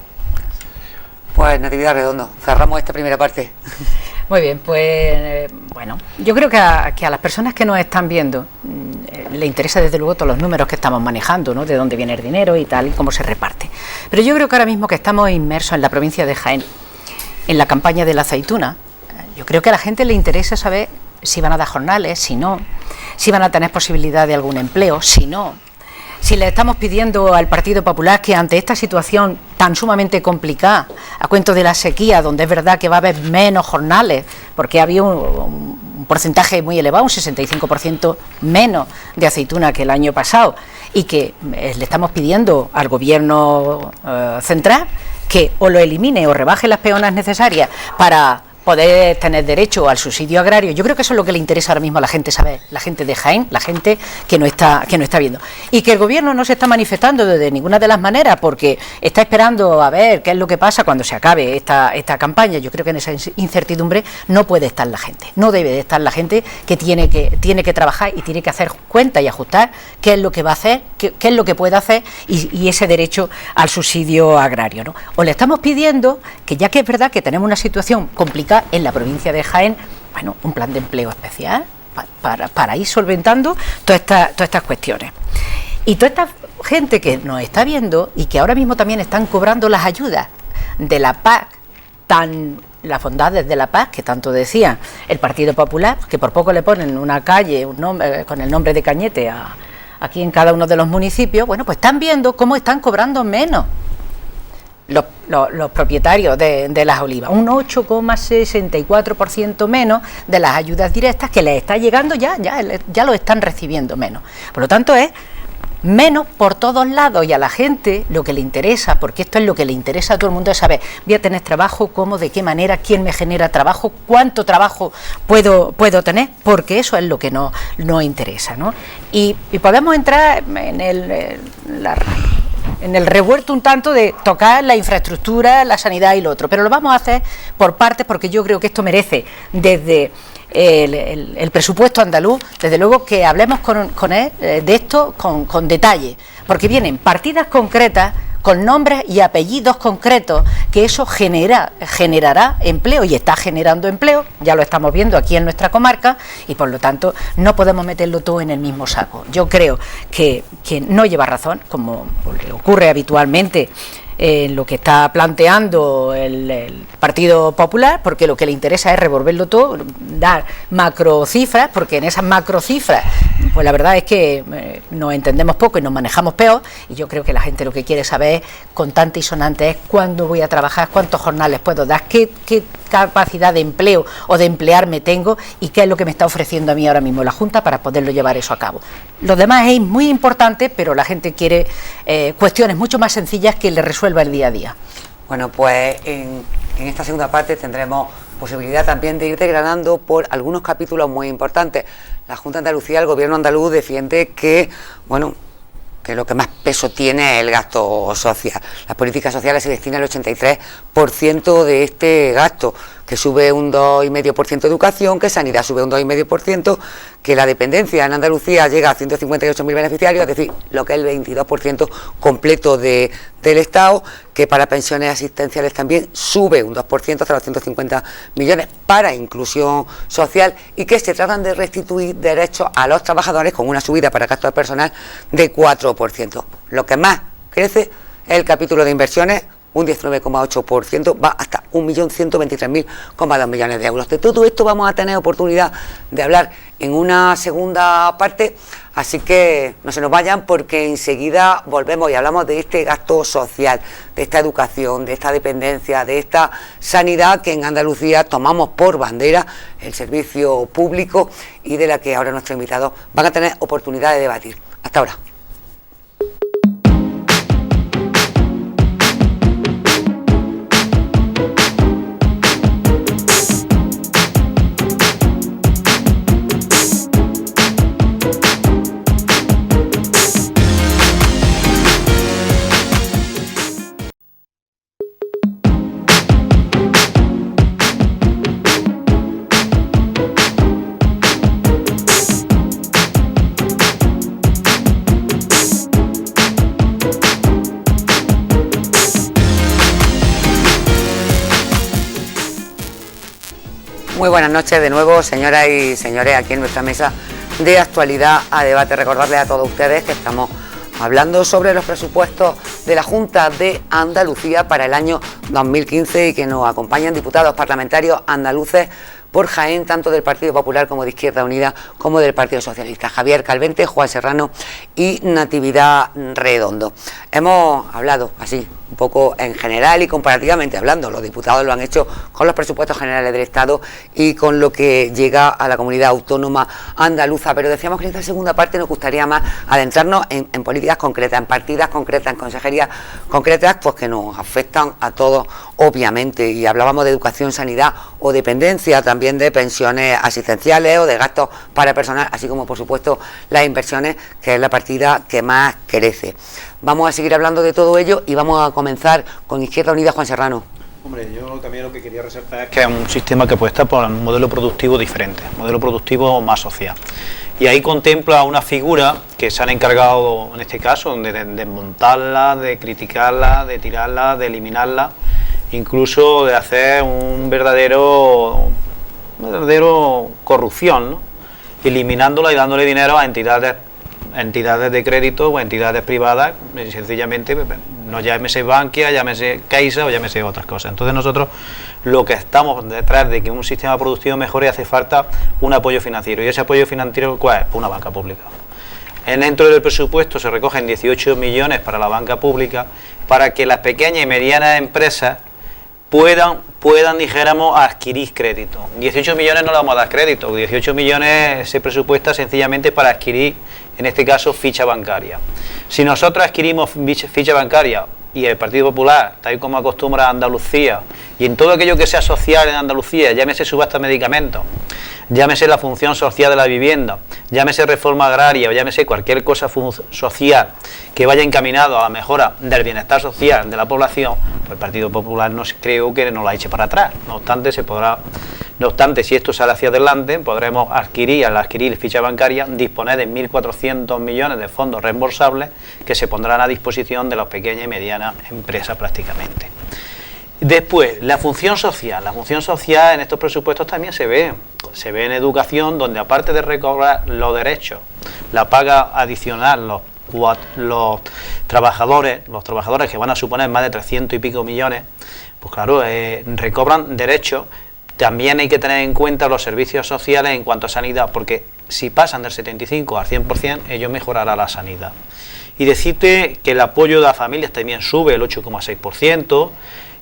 Pues Natividad Redondo, cerramos esta primera parte. Muy bien, pues bueno, yo creo que a las personas que nos están viendo le interesa desde luego todos los números que estamos manejando, ¿no? De dónde viene el dinero y tal, y cómo se reparte. Pero yo creo que ahora mismo que estamos inmersos en la provincia de Jaén, en la campaña de la aceituna, yo creo que a la gente le interesa saber si van a dar jornales, si no, si van a tener posibilidad de algún empleo, si no. Si le estamos pidiendo al Partido Popular que ante esta situación tan sumamente complicada, a cuento de la sequía, donde es verdad que va a haber menos jornales, porque había un porcentaje muy elevado, un 65% menos de aceituna que el año pasado, y que le estamos pidiendo al Gobierno central que o lo elimine o rebaje las peonas necesarias para poder tener derecho al subsidio agrario. Yo creo que eso es lo que le interesa ahora mismo a la gente saber, la gente de Jaén, la gente que no está viendo. Y que el gobierno no se está manifestando de ninguna de las maneras porque está esperando a ver qué es lo que pasa cuando se acabe esta campaña. Yo creo que en esa incertidumbre no puede estar la gente, no debe de estar la gente que tiene que trabajar y tiene que hacer cuenta y ajustar qué es lo que va a hacer, qué es lo que puede hacer y ese derecho al subsidio agrario, ¿no? O le estamos pidiendo que, ya que es verdad que tenemos una situación complicada en la provincia de Jaén, bueno, un plan de empleo especial para ir solventando todas estas cuestiones. Y toda esta gente que nos está viendo y que ahora mismo también están cobrando las ayudas de la PAC tan las bondades de la paz, que tanto decía el Partido Popular, que por poco le ponen una calle con el nombre de Cañete aquí en cada uno de los municipios, bueno, pues están viendo cómo están cobrando menos los propietarios de las olivas, un 8,64% menos de las ayudas directas que les está llegando, ya lo están recibiendo menos. Por lo tanto, es menos por todos lados, y a la gente lo que le interesa, porque esto es lo que le interesa a todo el mundo, es saber, voy a tener trabajo, cómo, de qué manera, quién me genera trabajo, cuánto trabajo puedo tener, porque eso es lo que nos interesa, ¿no? Y podemos entrar en el revuelto un tanto de tocar la infraestructura, la sanidad y lo otro, pero lo vamos a hacer por partes, porque yo creo que esto merece, desde el presupuesto andaluz, desde luego que hablemos con él de esto con detalle, porque vienen partidas concretas con nombres y apellidos concretos, que eso generará empleo, y está generando empleo, ya lo estamos viendo aquí en nuestra comarca, y por lo tanto no podemos meterlo todo en el mismo saco. Yo creo que no lleva razón, como le ocurre habitualmente lo que está planteando el Partido Popular, porque lo que le interesa es revolverlo todo, dar macrocifras, porque en esas macrocifras, pues la verdad es que nos entendemos poco y nos manejamos peor, y yo creo que la gente lo que quiere saber contante y sonante es cuándo voy a trabajar, cuántos jornales puedo dar, qué capacidad de empleo o de emplearme tengo, y qué es lo que me está ofreciendo a mí ahora mismo la Junta para poderlo llevar eso a cabo. Lo demás es muy importante, pero la gente quiere cuestiones mucho más sencillas que le resuelva el día a día. Bueno, pues en esta segunda parte tendremos posibilidad también de ir degradando por algunos capítulos muy importantes. La Junta de Andalucía, el Gobierno andaluz, defiende que, bueno, que lo que más peso tiene es el gasto social. Las políticas sociales se destinan el 83% de este gasto, que sube un 2,5% educación, que sanidad sube un 2,5%, que la dependencia en Andalucía llega a 158.000 beneficiarios, es decir, lo que es el 22% completo del Estado, que para pensiones asistenciales también sube un 2% hasta los 150 millones para inclusión social, y que se tratan de restituir derechos a los trabajadores con una subida para gastos de personal de 4%. Lo que más crece es el capítulo de inversiones, un 19,8%, va hasta 1.123.000,2 millones de euros. De todo esto vamos a tener oportunidad de hablar en una segunda parte, así que no se nos vayan, porque enseguida volvemos y hablamos de este gasto social, de esta educación, de esta dependencia, de esta sanidad que en Andalucía tomamos por bandera, el servicio público, y de la que ahora nuestros invitados van a tener oportunidad de debatir. Hasta ahora. Muy buenas noches de nuevo, señoras y señores, aquí en nuestra mesa de actualidad a debate. Recordarles a todos ustedes que estamos hablando sobre los presupuestos de la Junta de Andalucía para el año 2015 y que nos acompañan diputados parlamentarios andaluces por Jaén, tanto del Partido Popular como de Izquierda Unida, como del Partido Socialista: Javier Calvente, Juan Serrano y Natividad Redondo. Hemos hablado así, un poco en general y comparativamente hablando, los diputados lo han hecho con los presupuestos generales del Estado y con lo que llega a la comunidad autónoma andaluza, pero decíamos que en esta segunda parte nos gustaría más adentrarnos en políticas concretas, en partidas concretas, en consejerías concretas, pues que nos afectan a todos, obviamente, y hablábamos de educación, sanidad o dependencia, también de pensiones asistenciales o de gastos para personal, así como por supuesto las inversiones, que es la partida que más crece. Vamos a seguir hablando de todo ello y vamos a comenzar con Izquierda Unida. Juan Serrano. Hombre, yo también lo que quería resaltar es que es un sistema que puede estar por un modelo productivo diferente, un modelo productivo más social. Y ahí contempla una figura que se han encargado, en este caso, de desmontarla, de criticarla, de tirarla, de eliminarla, incluso de hacer un verdadero corrupción, ¿no? Eliminándola y dándole dinero a entidades de crédito o entidades privadas, sencillamente, no llámese Bankia, llámese Caixa o llámese otras cosas. Entonces nosotros lo que estamos detrás de que un sistema productivo mejore, hace falta un apoyo financiero. ¿Y ese apoyo financiero cuál es? Una banca pública. Dentro del presupuesto se recogen 18 millones para la banca pública, para que las pequeñas y medianas empresas puedan, dijéramos, adquirir crédito. 18 millones no le vamos a dar crédito, 18 millones se presupuesta sencillamente para adquirir, en este caso, ficha bancaria. Si nosotros adquirimos ficha bancaria y el Partido Popular, tal como acostumbra Andalucía, y en todo aquello que sea social en Andalucía, llámese subasta de medicamentos, llámese la función social de la vivienda, llámese reforma agraria o llámese cualquier cosa social que vaya encaminado a la mejora del bienestar social de la población, pues el Partido Popular no creo que nos la eche para atrás. No obstante, si esto sale hacia adelante, podremos al adquirir ficha bancaria, disponer de 1.400 millones de fondos reembolsables que se pondrán a disposición de las pequeñas y medianas empresas prácticamente. Después, la función social. La función social en estos presupuestos también se ve en educación, donde aparte de recobrar los derechos, la paga adicional, los trabajadores que van a suponer más de 300 y pico millones, pues claro, recobran derechos. También hay que tener en cuenta los servicios sociales en cuanto a sanidad, porque si pasan del 75 al 100%, ello mejorará la sanidad. Y decirte que el apoyo de las familias también sube el 8,6%,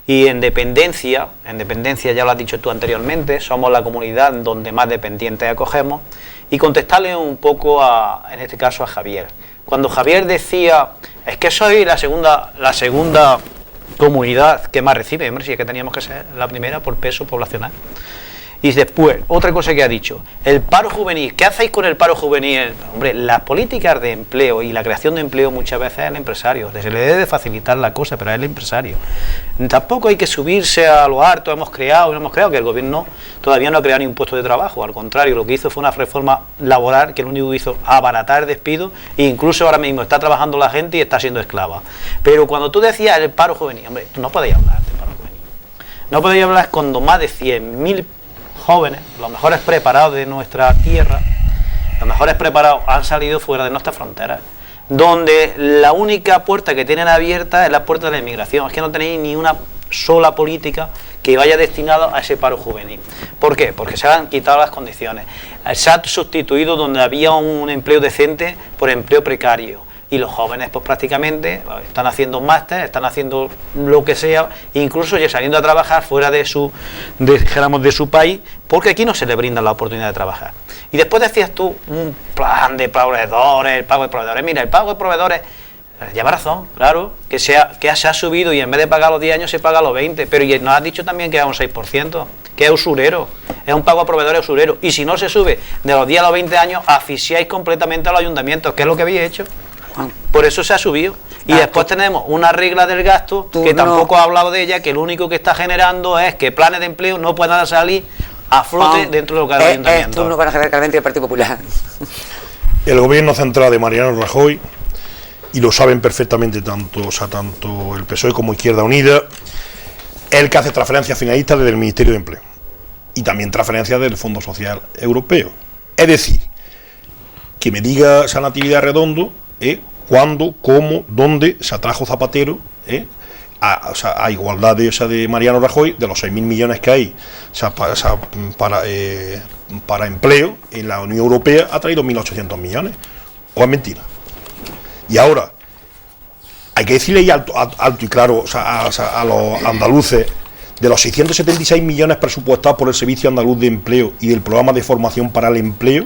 y en dependencia, ya lo has dicho tú anteriormente, somos la comunidad donde más dependientes acogemos, y contestarle un poco en este caso a Javier. Cuando Javier decía, es que soy la segunda comunidad que más recibe, hombre, si es que teníamos que ser la primera por peso poblacional. Y después, otra cosa que ha dicho, el paro juvenil. ¿Qué hacéis con el paro juvenil? Hombre, las políticas de empleo y la creación de empleo muchas veces es el empresario. Se le debe facilitar la cosa, pero es el empresario. Tampoco hay que subirse a lo harto. Hemos creado que el gobierno todavía no ha creado ni un puesto de trabajo. Al contrario, lo que hizo fue una reforma laboral que lo único que hizo abaratar despidos, e incluso ahora mismo está trabajando la gente y está siendo esclava. Pero cuando tú decías el paro juvenil, hombre, tú no podéis hablar de paro juvenil. No podéis hablar cuando más de 100.000 jóvenes, los mejores preparados de nuestra tierra, los mejores preparados han salido fuera de nuestras fronteras, donde la única puerta que tienen abierta es la puerta de la inmigración. Es que no tenéis ni una sola política que vaya destinada a ese paro juvenil. ¿Por qué? Porque se han quitado las condiciones. Se ha sustituido donde había un empleo decente por empleo precario. Y los jóvenes pues prácticamente están haciendo máster, están haciendo lo que sea, incluso ya saliendo a trabajar fuera de su país, porque aquí no se les brinda la oportunidad de trabajar. Y después decías tú, un plan de proveedores, el pago de proveedores. Mira, el pago de proveedores, lleva razón, claro, que se ha subido y en vez de pagar los 10 años se paga los 20, pero nos has dicho también que es un 6%, que es usurero, es un pago a proveedores usurero, y si no se sube de los 10 a los 20 años, asfixiáis completamente a los ayuntamientos, que es lo que habéis hecho. Por eso se ha subido. Y después tenemos una regla del gasto que tampoco ha hablado de ella, que lo único que está generando es que planes de empleo no puedan salir a flote dentro de lo que es el ayuntamiento. Turno para Javier Calvente y el Partido Popular. El gobierno central de Mariano Rajoy, y lo saben perfectamente tanto el PSOE como Izquierda Unida, es el que hace transferencias finalistas desde el Ministerio de Empleo y también transferencias del Fondo Social Europeo. Es decir, que me diga Esa Natividad Redondo cuándo, cómo, dónde se atrajo Zapatero a igualdad de Mariano Rajoy, de los 6.000 millones que hay para empleo en la Unión Europea, ha traído 1.800 millones. ¿O es mentira? Y ahora hay que decirle alto y claro a los andaluces, de los 676 millones presupuestados por el Servicio Andaluz de Empleo y del Programa de Formación para el Empleo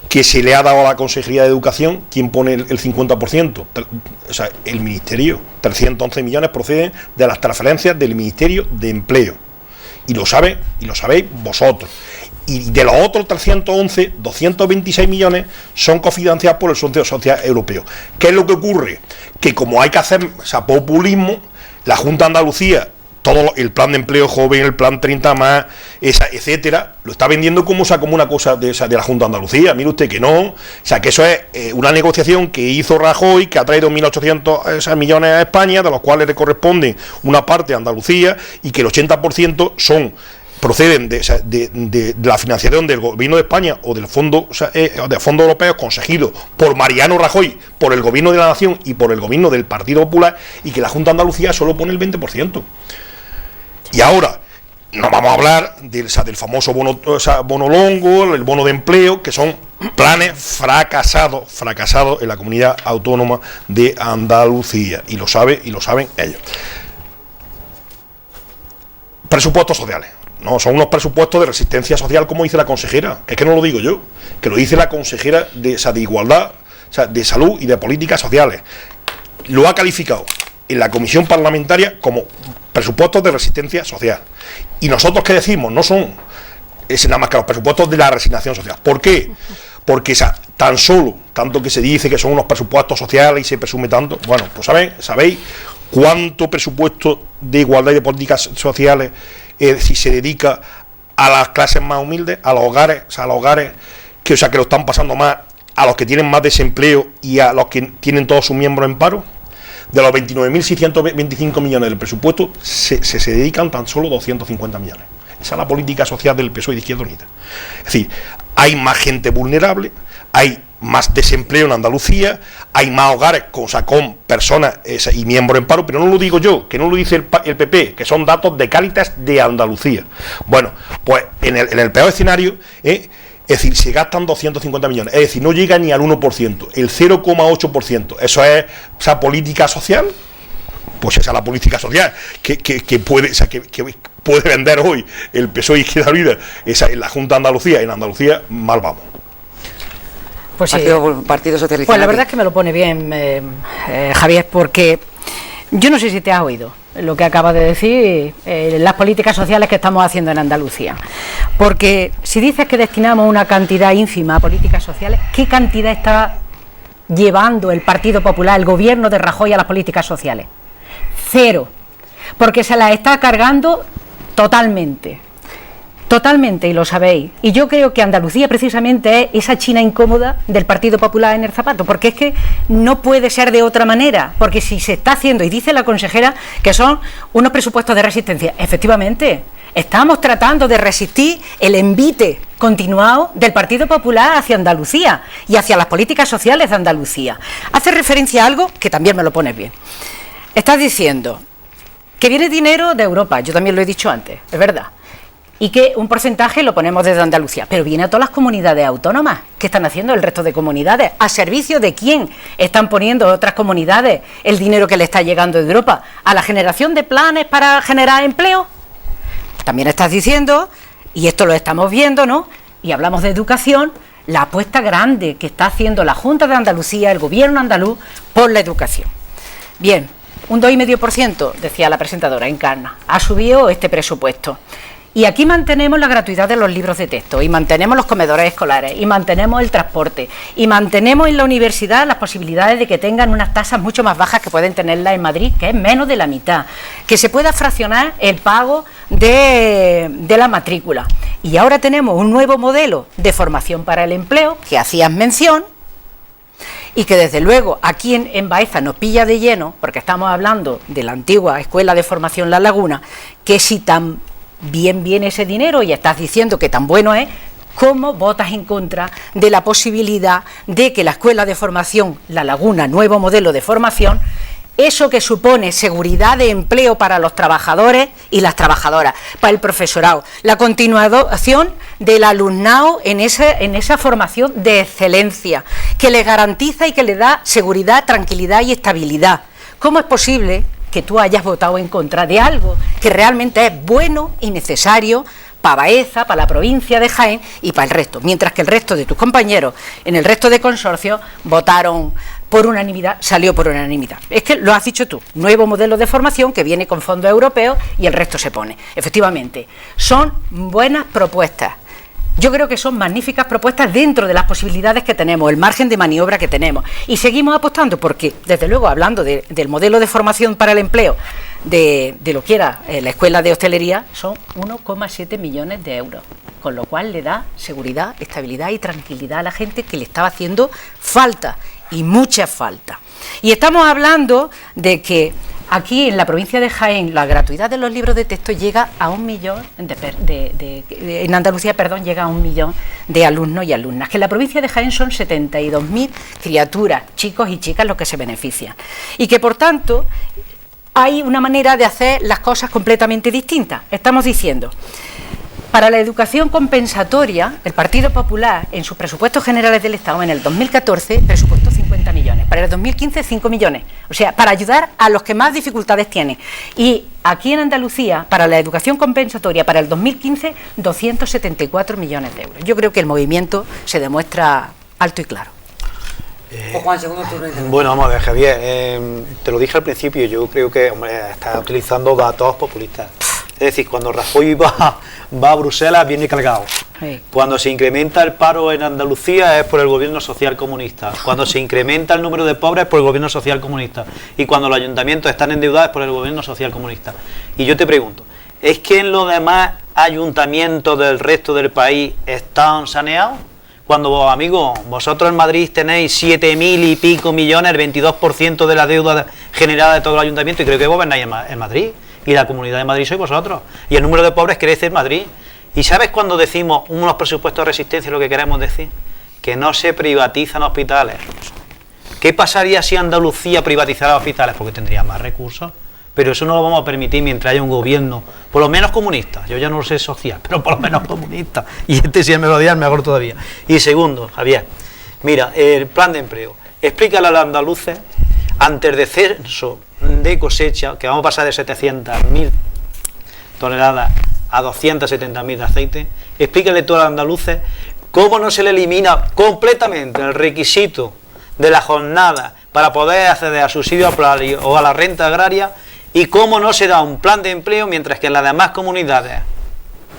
que se le ha dado a la Consejería de Educación, ¿quién pone el 50%? O sea, el Ministerio. 311 millones proceden de las transferencias del Ministerio de Empleo. Y lo sabéis vosotros. Y de los otros 311, 226 millones son cofinanciados por el Fondo Social Europeo. ¿Qué es lo que ocurre? Que como hay que hacer populismo, la Junta de Andalucía, todo el plan de empleo joven, el plan 30 más, etcétera, lo está vendiendo como una cosa de la Junta de Andalucía. Mire usted que no, que eso es una negociación que hizo Rajoy, que ha traído 1.800 millones a España, de los cuales le corresponde una parte a Andalucía, y que el 80% proceden de la financiación del Gobierno de España o del fondo, de fondos europeos conseguidos por Mariano Rajoy, por el Gobierno de la Nación y por el Gobierno del Partido Popular, y que la Junta de Andalucía solo pone el 20%. Y ahora no vamos a hablar del famoso bono longo, el bono de empleo, que son planes fracasados en la comunidad autónoma de Andalucía, y lo saben ellos. Presupuestos sociales. No, son unos presupuestos de resistencia social, como dice la consejera. Es que no lo digo yo, que lo dice la consejera de Igualdad, de Salud y de Políticas Sociales. Lo ha calificado en la comisión parlamentaria como presupuestos de resistencia social. Y nosotros, ¿qué decimos? No son nada más que los presupuestos de la resignación social. ¿Por qué? Porque tan solo, tanto que se dice que son unos presupuestos sociales y se presume tanto, bueno, pues ¿sabéis cuánto presupuesto de igualdad y de políticas sociales si se dedica a las clases más humildes, a los hogares, que lo están pasando más, a los que tienen más desempleo y a los que tienen todos sus miembros en paro? De los 29.625 millones del presupuesto se dedican tan solo 250 millones. Esa es la política social del PSOE de Izquierda Unida. Es decir, hay más gente vulnerable, hay más desempleo en Andalucía, hay más hogares con personas y miembros en paro, pero no lo digo yo, que no lo dice el PP, que son datos de Cáritas de Andalucía. Bueno, pues en el peor escenario, es decir, se gastan 250 millones, es decir, no llega ni al 1%, el 0,8%. ¿Eso es política social? Pues esa es la política social que puede vender hoy el PSOE Izquierda Unida, en la Junta de Andalucía. En Andalucía mal vamos. Pues sí, Partido Socialista. Pues la verdad es que me lo pone bien, Javier, porque yo no sé si te has oído lo que acabas de decir, las políticas sociales que estamos haciendo en Andalucía. Porque si dices que destinamos una cantidad ínfima a políticas sociales, ¿qué cantidad está llevando el Partido Popular, el gobierno de Rajoy, a las políticas sociales? Cero, porque se las está cargando totalmente, y lo sabéis. Y yo creo que Andalucía precisamente es esa China incómoda del Partido Popular en el zapato, porque es que no puede ser de otra manera, porque si se está haciendo, y dice la consejera que son unos presupuestos de resistencia, efectivamente, estamos tratando de resistir el envite continuado del Partido Popular hacia Andalucía y hacia las políticas sociales de Andalucía. Hace referencia a algo que también me lo pones bien. Estás diciendo que viene dinero de Europa, yo también lo he dicho antes, es verdad, y que un porcentaje lo ponemos desde Andalucía, pero viene a todas las comunidades autónomas. ¿Qué están haciendo el resto de comunidades? ¿A servicio de quién están poniendo otras comunidades el dinero que le está llegando de Europa? ¿A la generación de planes para generar empleo? También estás diciendo, y esto lo estamos viendo, ¿no?, y hablamos de educación, la apuesta grande que está haciendo la Junta de Andalucía, el gobierno andaluz, por la educación. Bien, un 2,5%, decía la presentadora, encarna, ha subido este presupuesto. Y aquí mantenemos la gratuidad de los libros de texto, y mantenemos los comedores escolares, y mantenemos el transporte, y mantenemos en la universidad las posibilidades de que tengan unas tasas mucho más bajas que pueden tenerlas en Madrid, que es menos de la mitad, que se pueda fraccionar el pago de la matrícula. Y ahora tenemos un nuevo modelo de formación para el empleo, que hacías mención, y que desde luego aquí en Baeza nos pilla de lleno, porque estamos hablando de la antigua Escuela de Formación La Laguna, que si tan bien viene ese dinero y estás diciendo que tan bueno es, ¿cómo votas en contra de la posibilidad de que la Escuela de Formación La Laguna, nuevo modelo de formación, eso que supone seguridad de empleo para los trabajadores y las trabajadoras, para el profesorado, la continuación del alumnado en esa formación de excelencia, que le garantiza y que le da seguridad, tranquilidad y estabilidad? ¿Cómo es posible que tú hayas votado en contra de algo que realmente es bueno y necesario para Baeza, para la provincia de Jaén y para el resto, mientras que el resto de tus compañeros en el resto de consorcios votaron por unanimidad, salió por unanimidad? Es que lo has dicho tú, nuevo modelo de formación que viene con fondos europeos y el resto se pone. Efectivamente, son buenas propuestas. Yo creo que son magníficas propuestas dentro de las posibilidades que tenemos, el margen de maniobra que tenemos. Y seguimos apostando porque, desde luego, hablando del modelo de formación para el empleo, de lo que era la Escuela de Hostelería, son 1,7 millones de euros. Con lo cual le da seguridad, estabilidad y tranquilidad a la gente que le estaba haciendo falta, y mucha falta. Y estamos hablando de que aquí en la provincia de Jaén la gratuidad de los libros de texto llega a 1 millón, en Andalucía, llega a 1 millón de alumnos y alumnas, que en la provincia de Jaén son 72.000 criaturas, chicos y chicas los que se benefician. Y que por tanto hay una manera de hacer las cosas completamente distintas. Estamos diciendo, para la educación compensatoria, el Partido Popular, en sus presupuestos generales del Estado, en el 2014, presupuestó 50 millones, para el 2015, 5 millones. O sea, para ayudar a los que más dificultades tienen. Y aquí en Andalucía, para la educación compensatoria, para el 2015, 274 millones de euros. Yo creo que el movimiento se demuestra alto y claro. Juan, segundo turno. Bueno, vamos a ver, Javier, te lo dije al principio, yo creo que, hombre, estás utilizando datos populistas. Es decir, cuando Rajoy va a Bruselas viene cargado. Sí. Cuando se incrementa el paro en Andalucía es por el gobierno social comunista. Cuando se incrementa el número de pobres es por el gobierno social comunista. Y cuando los ayuntamientos están endeudados es por el gobierno social comunista. Y yo te pregunto, ¿es que en los demás ayuntamientos del resto del país están saneados? Cuando, amigos, vosotros en Madrid tenéis 7.000 y pico millones, el 22% de la deuda generada de todo el ayuntamiento, y creo que gobernáis en Madrid, y la Comunidad de Madrid sois vosotros, y el número de pobres crece en Madrid. ¿Y sabes cuando decimos unos presupuestos de resistencia lo que queremos decir? Que no se privatizan hospitales. ¿Qué pasaría si Andalucía privatizara hospitales? Porque tendría más recursos. Pero eso no lo vamos a permitir mientras haya un gobierno, por lo menos comunista. Yo ya no lo sé social, pero por lo menos comunista. Y si es melodía, mejor todavía. Y segundo, Javier, mira, el plan de empleo. Explícale a los andaluces, ante el descenso de cosecha, que vamos a pasar de 700.000 toneladas a 270.000 de aceite, explícale tú a los andaluces cómo no se le elimina completamente el requisito de la jornada para poder acceder a subsidio o a la renta agraria, y cómo no se da un plan de empleo mientras que en las demás comunidades,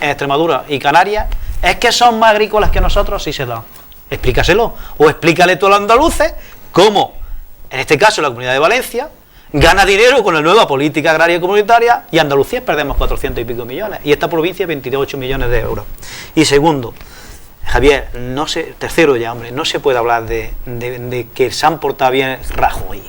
en Extremadura y Canarias, es que son más agrícolas que nosotros, sí se da. Explícaselo, o explícale tú a los andaluces cómo, en este caso la Comunidad de Valencia, gana dinero con la nueva política agraria comunitaria, y Andalucía perdemos 400 y pico millones, y esta provincia 28 millones de euros. Y segundo, Javier, tercero ya, hombre, no se puede hablar de que se han portado bien Rajoy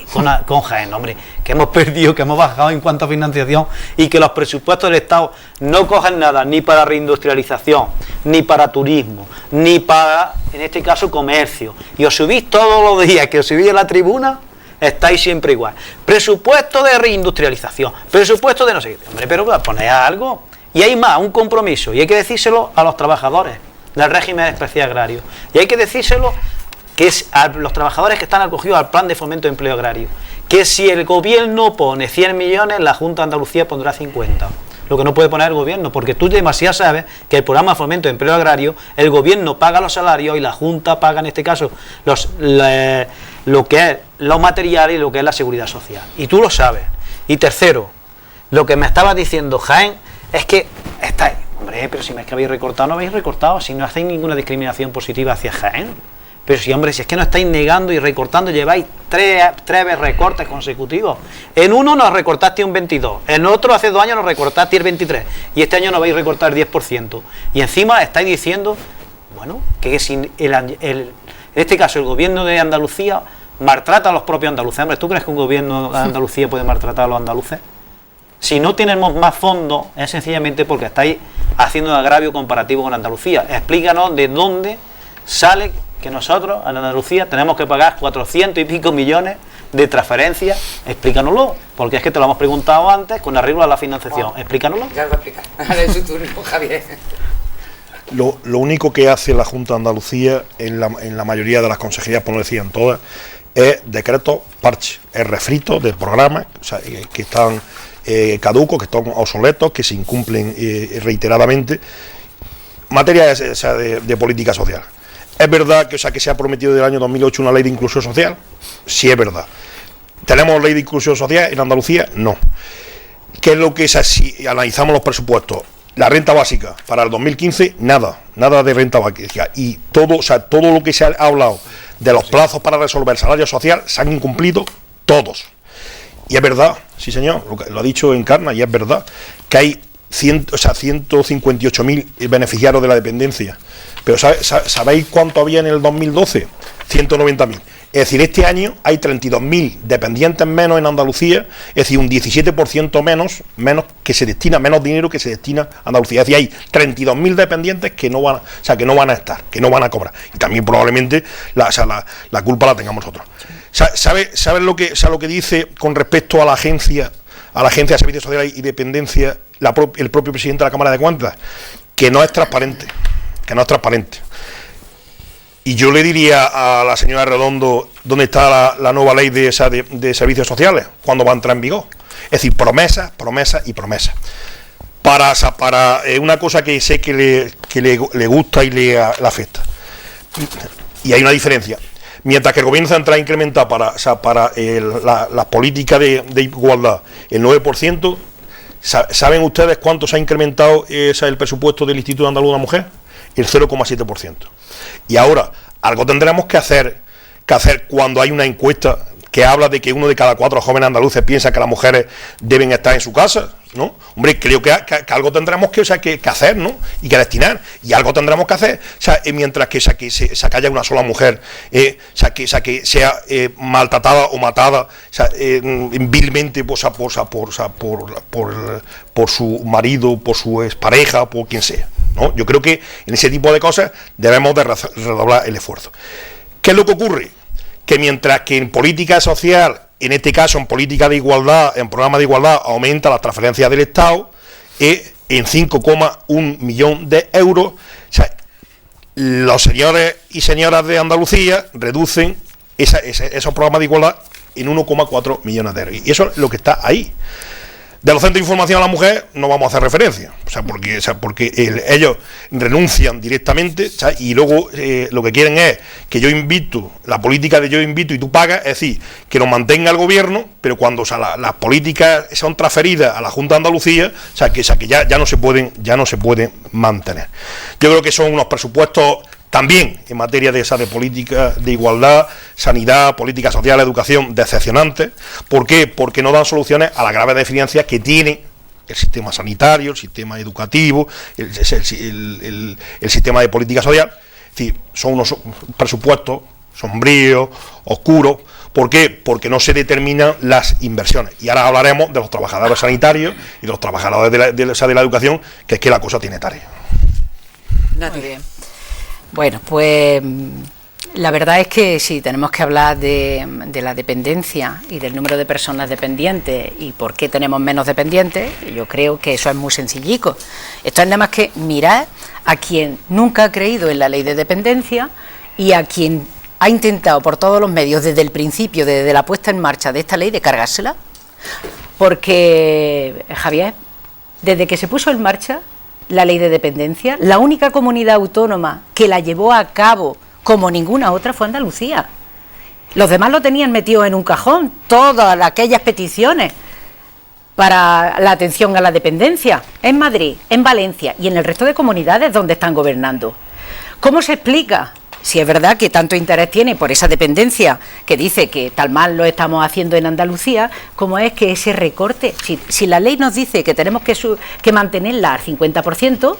con Jaén, hombre, que hemos perdido, que hemos bajado en cuanto a financiación, y que los presupuestos del Estado no cogen nada, ni para reindustrialización, ni para turismo, ni para, en este caso, comercio. Y os subís todos los días que os subís a la tribuna, estáis siempre igual. Presupuesto de reindustrialización, presupuesto de no sé qué, hombre, pero poned algo. Y hay más, un compromiso, y hay que decírselo a los trabajadores del régimen especial agrario, y hay que decírselo que es a los trabajadores que están acogidos al plan de fomento de empleo agrario, que si el gobierno pone 100 millones, la Junta de Andalucía pondrá 50, lo que no puede poner el gobierno, porque tú demasiado sabes que el programa de fomento de empleo agrario, el gobierno paga los salarios y la Junta paga en este caso lo que es los materiales y lo que es la seguridad social, y tú lo sabes. Y tercero, lo que me estabas diciendo, Jaén, es que estáis, hombre, pero si me es que habéis recortado, no habéis recortado, si no hacéis ninguna discriminación positiva hacia Jaén. Pero si, hombre, si es que no estáis negando y recortando, lleváis tres recortes consecutivos. En uno nos recortaste un 22, en otro hace 2 años nos recortaste el 23, y este año nos vais a recortar el 10%. Y encima estáis diciendo, bueno, que si en este caso el gobierno de Andalucía maltrata a los propios andaluces. Hombre, ¿tú crees que un gobierno de Andalucía puede maltratar a los andaluces? Si no tenemos más fondos, es sencillamente porque estáis haciendo un agravio comparativo con Andalucía. Explícanos de dónde sale que nosotros, en Andalucía, tenemos que pagar 400 y pico millones de transferencias. Explícanoslo, porque es que te lo hemos preguntado antes con arreglo a la financiación. Explícanoslo. Ya lo voy a explicar. Ahora es su turno, Javier. Lo único que hace la Junta de Andalucía en la mayoría de las consejerías, por no decir en todas, es decretos parche, es refrito de programas, o sea, que están caducos, que están obsoletos, que se incumplen reiteradamente, materia de política social. Es verdad que, que se ha prometido desde el año 2008 una ley de inclusión social, sí es verdad. ¿Tenemos ley de inclusión social en Andalucía? No. ¿Qué es lo que es así? Si analizamos los presupuestos, la renta básica para el 2015, nada de renta básica, y todo lo que se ha hablado de los plazos para resolver salario social se han incumplido todos. Y es verdad, sí señor, lo ha dicho Encarna, y es verdad que hay 158.000 beneficiarios de la dependencia. Pero ¿sabéis cuánto había en el 2012? 190.000. Es decir, este año hay 32.000 dependientes menos en Andalucía, es decir, un 17% menos que se destina, menos dinero que se destina a Andalucía. Es decir, hay 32.000 dependientes que no van a estar, que no van a cobrar. Y también probablemente la culpa la tengamos nosotros. ¿Sabes lo que dice con respecto a la agencia a la Agencia de Servicios Sociales y Dependencia el propio presidente de la Cámara de Cuentas, que no es transparente, Y yo le diría a la señora Redondo dónde está la nueva ley de servicios sociales, cuándo va a entrar en vigor. Es decir, promesas y promesas. Para una cosa que sé que le gusta y le afecta. Y hay una diferencia. Mientras que el gobierno central ha incrementado para la política de igualdad el 9%, ¿saben ustedes cuánto se ha incrementado el presupuesto del Instituto Andaluz de la Mujer? El 0,7%. Y ahora, algo tendremos que hacer cuando hay una encuesta que habla de que 1 de cada 4 jóvenes andaluces piensa que las mujeres deben estar en su casa, ¿no? Hombre, creo que algo tendremos que hacer, ¿no? Y que destinar, y algo tendremos que hacer, mientras que haya una sola mujer, que sea maltratada o matada, vilmente por su marido, por su expareja, por quien sea, ¿no? Yo creo que en ese tipo de cosas debemos de redoblar el esfuerzo. ¿Qué es lo que ocurre? Que mientras que en política social, en este caso en política de igualdad, en programa de igualdad, aumenta las transferencias del Estado en 5,1 millón de euros, los señores y señoras de Andalucía reducen esos programas de igualdad en 1,4 millones de euros. Y eso es lo que está ahí. De los centros de información a la mujer no vamos a hacer referencia, porque ellos renuncian directamente, y luego lo que quieren es que yo invito, la política de yo invito y tú pagas, es decir, que nos mantenga el gobierno, pero cuando las políticas son transferidas a la Junta de Andalucía, que ya no se pueden mantener. Yo creo que son unos presupuestos también en materia de política de igualdad, sanidad, política social, educación, decepcionantes. ¿Por qué? Porque no dan soluciones a las graves deficiencias que tiene el sistema sanitario, el sistema educativo, el sistema de política social. Es decir, son unos presupuestos sombríos, oscuros. ¿Por qué? Porque no se determinan las inversiones. Y ahora hablaremos de los trabajadores sanitarios y de los trabajadores de la educación, que es que la cosa tiene tarea. Muy bien. Bueno, pues la verdad es que sí, tenemos que hablar de la dependencia y del número de personas dependientes y por qué tenemos menos dependientes. Yo creo que eso es muy sencillico. Esto es nada más que mirar a quien nunca ha creído en la ley de dependencia y a quien ha intentado por todos los medios desde el principio, desde la puesta en marcha de esta ley, de cargársela. Porque, Javier, desde que se puso en marcha la ley de dependencia, la única comunidad autónoma que la llevó a cabo como ninguna otra fue Andalucía. Los demás lo tenían metido en un cajón, todas aquellas peticiones para la atención a la dependencia, en Madrid, en Valencia y en el resto de comunidades donde están gobernando. ¿Cómo se explica? Si es verdad que tanto interés tiene por esa dependencia que dice que tal mal lo estamos haciendo en Andalucía, como es que ese recorte, si la ley nos dice que tenemos que mantenerla al 50%,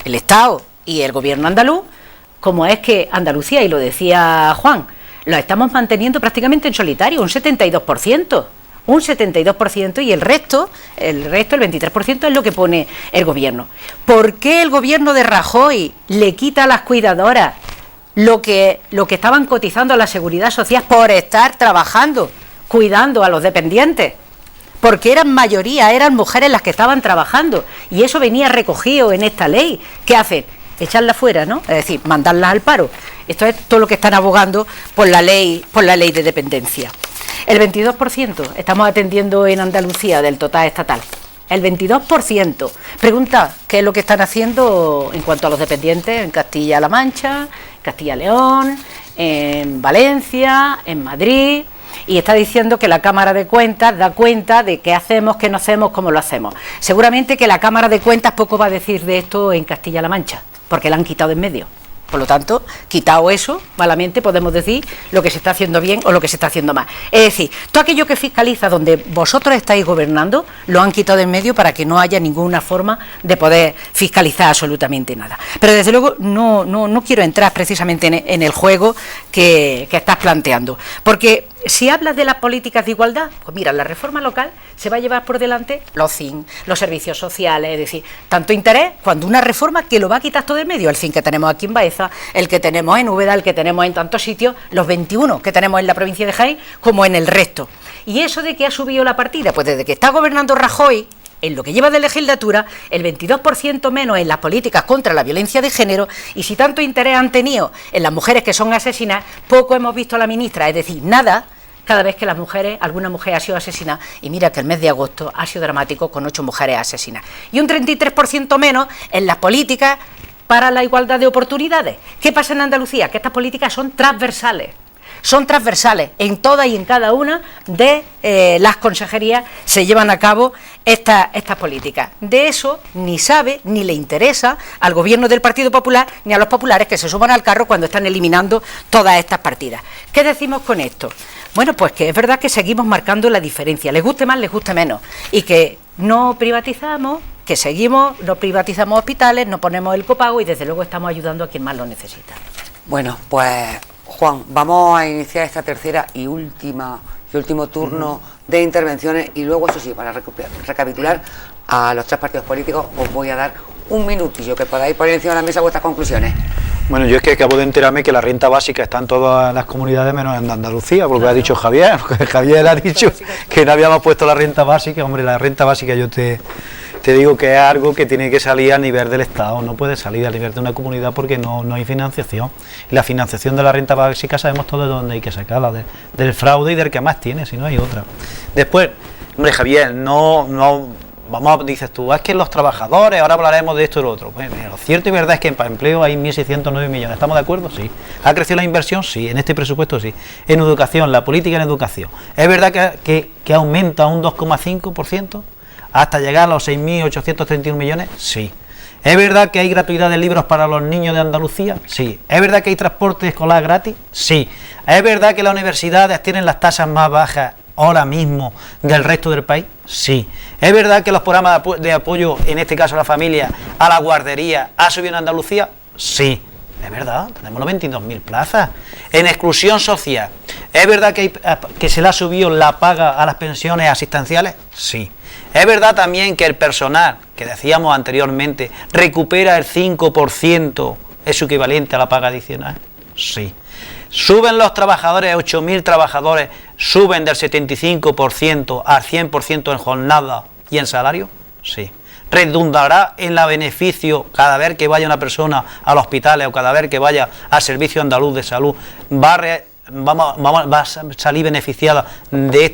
el Estado y el gobierno andaluz, como es que Andalucía, y lo decía Juan, lo estamos manteniendo prácticamente en solitario, un 72%. Un 72% y el resto, el 23%, es lo que pone el gobierno. ¿Por qué el gobierno de Rajoy le quita a las cuidadoras lo que estaban cotizando a la Seguridad Social por estar trabajando, cuidando a los dependientes? Porque eran mayoría, eran mujeres las que estaban trabajando y eso venía recogido en esta ley. ¿Qué hacen? Echarlas fuera, ¿no? Es decir, mandarlas al paro. Esto es todo lo que están abogando por la ley de dependencia. El 22% estamos atendiendo en Andalucía del total estatal. El 22%. Pregunta, ¿qué es lo que están haciendo en cuanto a los dependientes en Castilla-La Mancha, Castilla-León, en Valencia, en Madrid? Y está diciendo que la Cámara de Cuentas da cuenta de qué hacemos, qué no hacemos, cómo lo hacemos. Seguramente que la Cámara de Cuentas poco va a decir de esto en Castilla-La Mancha, porque la han quitado de en medio. Por lo tanto, quitado eso, malamente podemos decir lo que se está haciendo bien o lo que se está haciendo mal. Es decir, todo aquello que fiscaliza donde vosotros estáis gobernando, lo han quitado de en medio para que no haya ninguna forma de poder fiscalizar absolutamente nada. Pero desde luego no quiero entrar precisamente en el juego que estás planteando, porque Si hablas de las políticas de igualdad, pues mira, la reforma local se va a llevar por delante los CIN, los servicios sociales, es decir, tanto interés cuando una reforma que lo va a quitar todo el medio, el CIN que tenemos aquí en Baeza, el que tenemos en Úbeda, el que tenemos en tantos sitios, los 21 que tenemos en la provincia de Jaén, como en el resto. ¿Y eso de que ha subido la partida? Pues desde que está gobernando Rajoy, en lo que lleva de legislatura, el 22% menos en las políticas contra la violencia de género, y si tanto interés han tenido en las mujeres que son asesinadas, poco hemos visto a la ministra, es decir, nada, cada vez que alguna mujer ha sido asesinada, y mira que el mes de agosto ha sido dramático con 8 mujeres asesinadas. Y un 33% menos en las políticas para la igualdad de oportunidades. ¿Qué pasa en Andalucía? Que estas políticas son transversales. Son transversales, en todas y en cada una de las consejerías se llevan a cabo estas políticas. De eso ni sabe ni le interesa al gobierno del Partido Popular ni a los populares que se suban al carro cuando están eliminando todas estas partidas. ¿Qué decimos con esto? Bueno, pues que es verdad que seguimos marcando la diferencia, les guste más, les guste menos, y que no privatizamos, que seguimos, no privatizamos hospitales, no ponemos el copago y desde luego estamos ayudando a quien más lo necesita. Bueno, pues Juan, vamos a iniciar esta tercera y último turno de intervenciones, y luego, eso sí, para recapitular a los 3 partidos políticos, os voy a dar un minutillo que podáis poner encima de la mesa vuestras conclusiones. Bueno, yo es que acabo de enterarme que la renta básica está en todas las comunidades menos en Andalucía, porque lo ha dicho Javier, porque Javier ha dicho que no habíamos puesto la renta básica. Hombre, la renta básica yo te digo que es algo que tiene que salir a nivel del Estado, no puede salir a nivel de una comunidad porque no hay financiación. Y la financiación de la renta básica sabemos todos de dónde hay que sacarla, del fraude y del que más tiene, si no hay otra. Después, hombre, Javier, dices tú, es que los trabajadores, ahora hablaremos de esto y lo otro. Pues, mira, lo cierto y verdad es que para empleo hay 1.609 millones, ¿estamos de acuerdo? Sí. ¿Ha crecido la inversión? Sí, en este presupuesto sí. En educación, la política en educación, ¿es verdad que aumenta un 2,5%? ¿Hasta llegar a los 6.831 millones? Sí. ¿Es verdad que hay gratuidad de libros para los niños de Andalucía? Sí. ¿Es verdad que hay transporte escolar gratis? Sí. ¿Es verdad que las universidades tienen las tasas más bajas ahora mismo del resto del país? Sí. ¿Es verdad que los programas de apoyo, en este caso a la familia, a la guardería, ha subido en Andalucía? Sí. Es verdad, tenemos 92.000 plazas. En exclusión social, ¿es verdad que se le ha subido la paga a las pensiones asistenciales? Sí. ¿Es verdad también que el personal, que decíamos anteriormente, recupera el 5%, es su equivalente a la paga adicional? Sí. ¿Suben los trabajadores, 8.000 trabajadores, suben del 75% al 100% en jornada y en salario? Sí. ¿Redundará en la beneficio cada vez que vaya una persona al hospital o cada vez que vaya al Servicio Andaluz de Salud? ¿Va a salir beneficiada de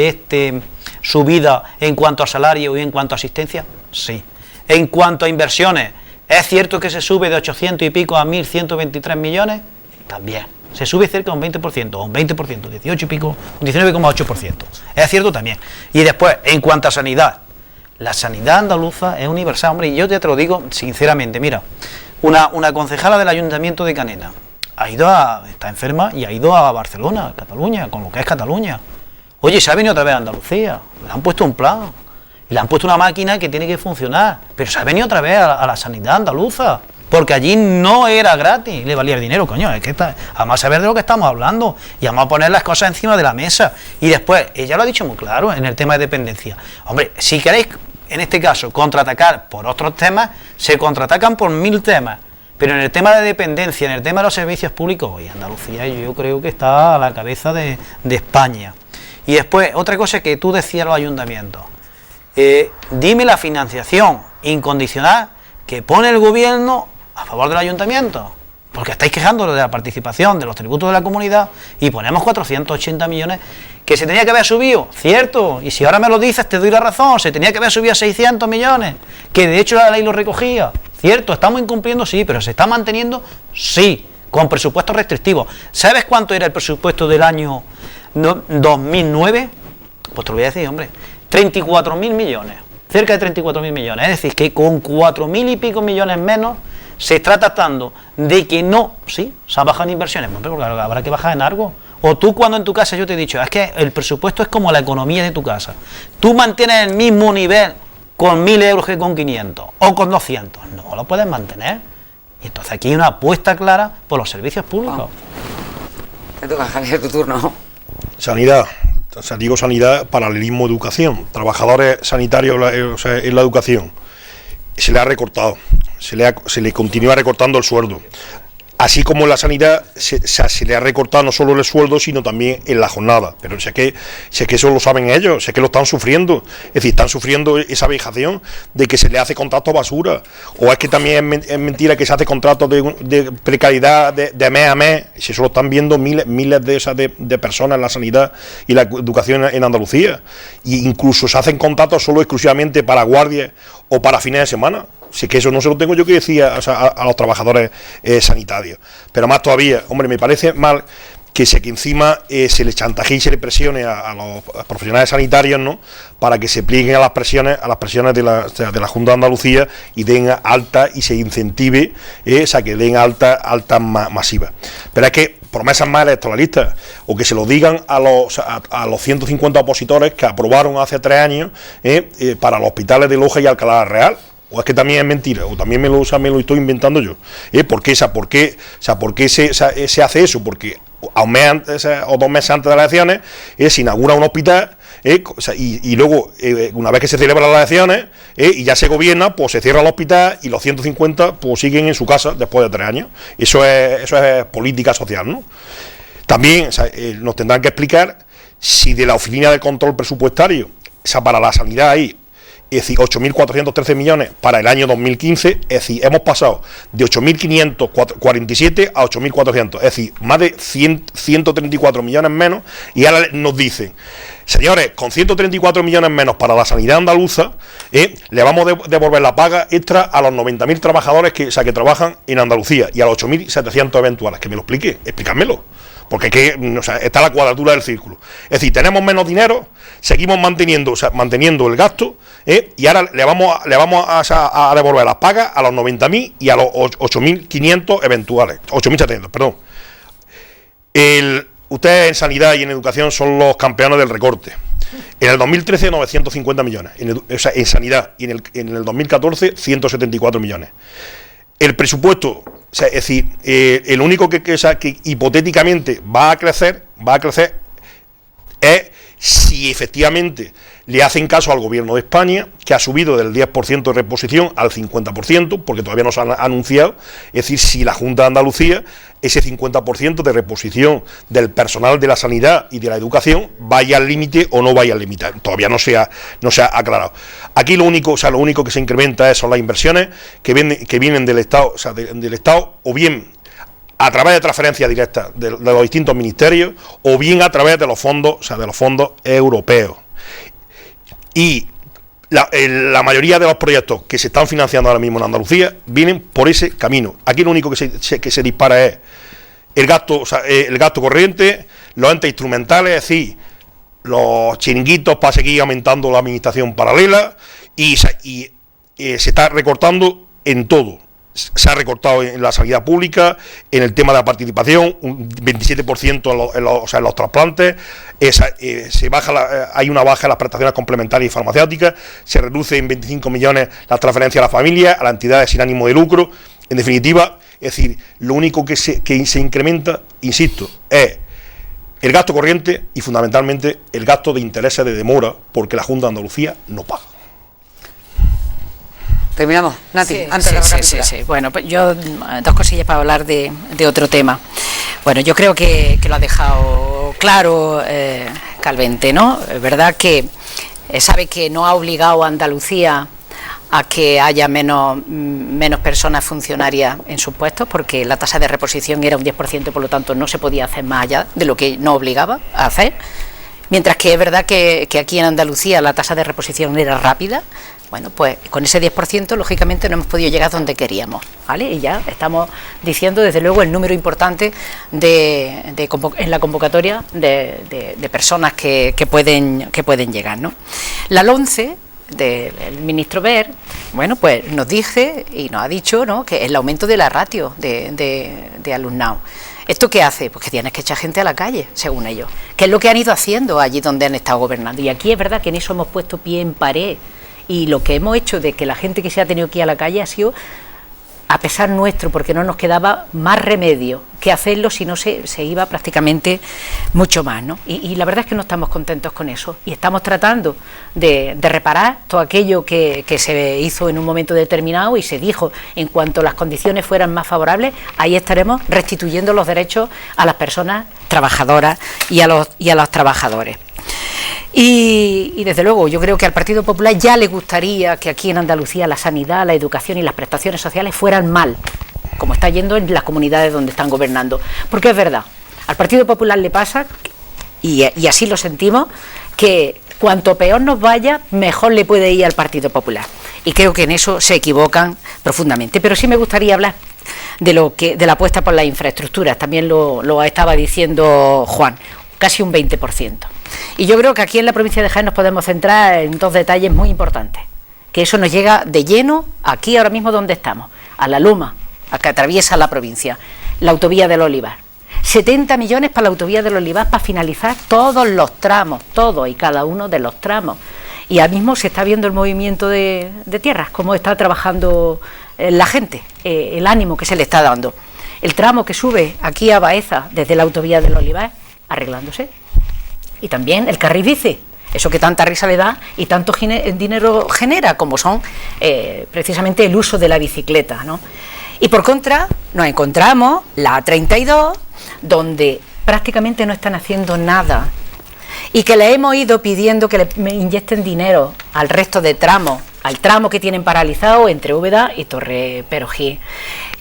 este subida en cuanto a salario y en cuanto a asistencia? Sí. En cuanto a inversiones, ¿es cierto que se sube de 800 y pico a 1.123 millones? También. Se sube cerca de un 20%, o un 20%, 18 y pico, un 19,8%. Es cierto también. Y después, en cuanto a sanidad, la sanidad andaluza es universal, hombre, y yo te lo digo sinceramente, mira, una concejala del Ayuntamiento de Canena está enferma y ha ido a Barcelona, a Cataluña, con lo que es Cataluña. Oye, se ha venido otra vez a Andalucía, le han puesto un plan, y le han puesto una máquina que tiene que funcionar, pero se ha venido otra vez a la sanidad andaluza, porque allí no era gratis, le valía el dinero, coño, es que vamos a saber de lo que estamos hablando, y vamos a poner las cosas encima de la mesa. Y después, ella lo ha dicho muy claro en el tema de dependencia. Hombre, si queréis, en este caso, contraatacar por otros temas, se contraatacan por 1000 temas. Pero en el tema de dependencia, en el tema de los servicios públicos, hoy Andalucía yo creo que está a la cabeza de España. Y después, otra cosa que tú decías a los ayuntamientos, dime la financiación incondicional que pone el gobierno a favor del ayuntamiento, porque estáis quejándolos de la participación de los tributos de la comunidad y ponemos 480 millones que se tenía que haber subido, cierto, y si ahora me lo dices te doy la razón, se tenía que haber subido a 600 millones, que de hecho la ley lo recogía. Cierto, estamos incumpliendo, sí, pero ¿se está manteniendo? Sí, con presupuestos restrictivos. ¿Sabes cuánto era el presupuesto del año 2009? Pues te lo voy a decir, hombre, 34.000 millones, cerca de 34.000 millones. Es decir, que con 4.000 y pico millones menos se está tratando de que no, sí, se han bajado en inversiones, pero claro, habrá que bajar en algo. O tú cuando en tu casa, yo te he dicho, es que el presupuesto es como la economía de tu casa. Tú mantienes el mismo nivel con 1.000 euros que con 500 o con 200, no lo puedes mantener. Y entonces aquí hay una apuesta clara por los servicios públicos. Te toca, Javier, tu turno. Sanidad. O sea, digo sanidad, paralelismo educación. Trabajadores sanitarios en la educación. Se le ha recortado, se le continúa recortando el sueldo. Así como en la sanidad se le ha recortado no solo el sueldo, sino también en la jornada. Pero sé que eso lo saben ellos, sé que lo están sufriendo. Es decir, están sufriendo esa vejación de que se le hace contrato basura. O es que también es mentira que se hace contrato de precariedad de mes a mes. Si eso lo están viendo miles de personas en la sanidad y la educación en Andalucía. E incluso se hacen contratos solo exclusivamente para guardias o para fines de semana. Si es que eso no se lo tengo yo que decir a los trabajadores sanitarios. Pero más todavía, hombre, me parece mal que encima se le chantaje y se le presione a los profesionales sanitarios, ¿no?, para que se plieguen a las presiones de la Junta de Andalucía y den alta y se incentive, que den alta masivas. Pero es que promesas más electoralistas, o que se lo digan a los 150 opositores que aprobaron hace 3 años para los hospitales de Loja y Alcalá la Real. O es que también es mentira, o también me lo estoy inventando yo. ¿Por qué se hace eso? Porque a un mes antes, o 2 meses antes de las elecciones se inaugura un hospital, y luego, una vez que se celebran las elecciones y ya se gobierna, pues se cierra el hospital y los 150 pues siguen en su casa después de 3 años. Eso es política social, ¿no? También nos tendrán que explicar si de la Oficina de Control Presupuestario, para la sanidad ahí, es decir, 8.413 millones para el año 2015, es decir, hemos pasado de 8.547 a 8.400, es decir, más de 134 millones menos, y ahora nos dicen, señores, con 134 millones menos para la sanidad andaluza, le vamos a devolver la paga extra a los 90.000 trabajadores que trabajan en Andalucía y a los 8.700 eventuales. Que me lo explícamelo. Porque está la cuadratura del círculo. Es decir, tenemos menos dinero, seguimos manteniendo el gasto, y ahora le vamos a devolver las pagas a los 90.000 y a los 8.500 eventuales. 8.700, perdón. Ustedes en sanidad y en educación son los campeones del recorte. En el 2013, 950 millones. En sanidad. Y en el 2014, 174 millones. El presupuesto, es decir, el único que hipotéticamente va a crecer es si efectivamente le hacen caso al gobierno de España, que ha subido del 10% de reposición al 50%, porque todavía no se han anunciado, es decir, si la Junta de Andalucía, ese 50% de reposición del personal de la sanidad y de la educación, vaya al límite o no vaya al límite. Todavía no se ha aclarado. Aquí lo único que se incrementa son las inversiones que vienen del Estado, del Estado, o bien a través de transferencias directas de los distintos ministerios, o bien a través de los fondos, europeos. Y la mayoría de los proyectos que se están financiando ahora mismo en Andalucía vienen por ese camino. Aquí lo único que se dispara es el gasto corriente, los entes instrumentales, es decir, los chiringuitos para seguir aumentando la administración paralela, y se está recortando en todo. Se ha recortado en la sanidad pública, en el tema de la participación, un 27% en los trasplantes, hay una baja en las prestaciones complementarias y farmacéuticas, se reduce en 25 millones las transferencias a las familias, a las entidades sin ánimo de lucro. En definitiva, es decir, lo único que se incrementa, insisto, es el gasto corriente y fundamentalmente el gasto de intereses de demora, porque la Junta de Andalucía no paga. Terminamos, Nati, Sí, antes de recapitular. sí. Bueno, pues yo 2 cosillas para hablar de otro tema. Bueno, yo creo que lo ha dejado claro Calvente, ¿no? Es verdad que sabe que no ha obligado a Andalucía a que haya menos personas funcionarias en sus puestos, porque la tasa de reposición era un 10%, por lo tanto no se podía hacer más allá de lo que no obligaba a hacer. Mientras que es verdad que aquí en Andalucía la tasa de reposición era rápida. Bueno, pues con ese 10% lógicamente no hemos podido llegar donde queríamos, ¿vale? Y ya estamos diciendo desde luego el número importante en la convocatoria de personas que pueden llegar, ¿no? La LONCE del ministro Wert, bueno, pues nos dice y nos ha dicho, ¿no?, que el aumento de la ratio de alumnado. ¿Esto qué hace? Pues que tienes que echar gente a la calle, según ellos, que es lo que han ido haciendo allí donde han estado gobernando. Y aquí es verdad que en eso hemos puesto pie en pared, y lo que hemos hecho de que la gente que se ha tenido que ir a la calle ha sido a pesar nuestro, porque no nos quedaba más remedio que hacerlo, si no se iba prácticamente mucho más, ¿no? Y la verdad es que no estamos contentos con eso, y estamos tratando de reparar todo aquello que se hizo en un momento determinado y se dijo, en cuanto las condiciones fueran más favorables, ahí estaremos restituyendo los derechos a las personas trabajadoras y a los trabajadores. Y desde luego yo creo que al Partido Popular ya le gustaría que aquí en Andalucía la sanidad, la educación y las prestaciones sociales fueran mal, como está yendo en las comunidades donde están gobernando, porque es verdad, al Partido Popular le pasa, y así lo sentimos, que cuanto peor nos vaya, mejor le puede ir al Partido Popular, y creo que en eso se equivocan profundamente. Pero sí me gustaría hablar de la apuesta por las infraestructuras, también lo estaba diciendo Juan, casi un 20%. Y yo creo que aquí en la provincia de Jaén nos podemos centrar en dos detalles muy importantes, que eso nos llega de lleno aquí ahora mismo donde estamos, a la Luma, a que atraviesa la provincia, la autovía del Olivar. 70 millones para la autovía del Olivar para finalizar todos los tramos, todos y cada uno de los tramos. Y ahora mismo se está viendo el movimiento de tierras, cómo está trabajando la gente, el ánimo que se le está dando. El tramo que sube aquí a Baeza desde la autovía del Olivar, arreglándose. Y también el carril bici, eso que tanta risa le da y tanto dinero genera, como son precisamente el uso de la bicicleta, ¿no? Y por contra nos encontramos la A32, donde prácticamente no están haciendo nada, y que le hemos ido pidiendo que le inyecten dinero al resto de tramos, al tramo que tienen paralizado entre Úbeda y Torre Perogí,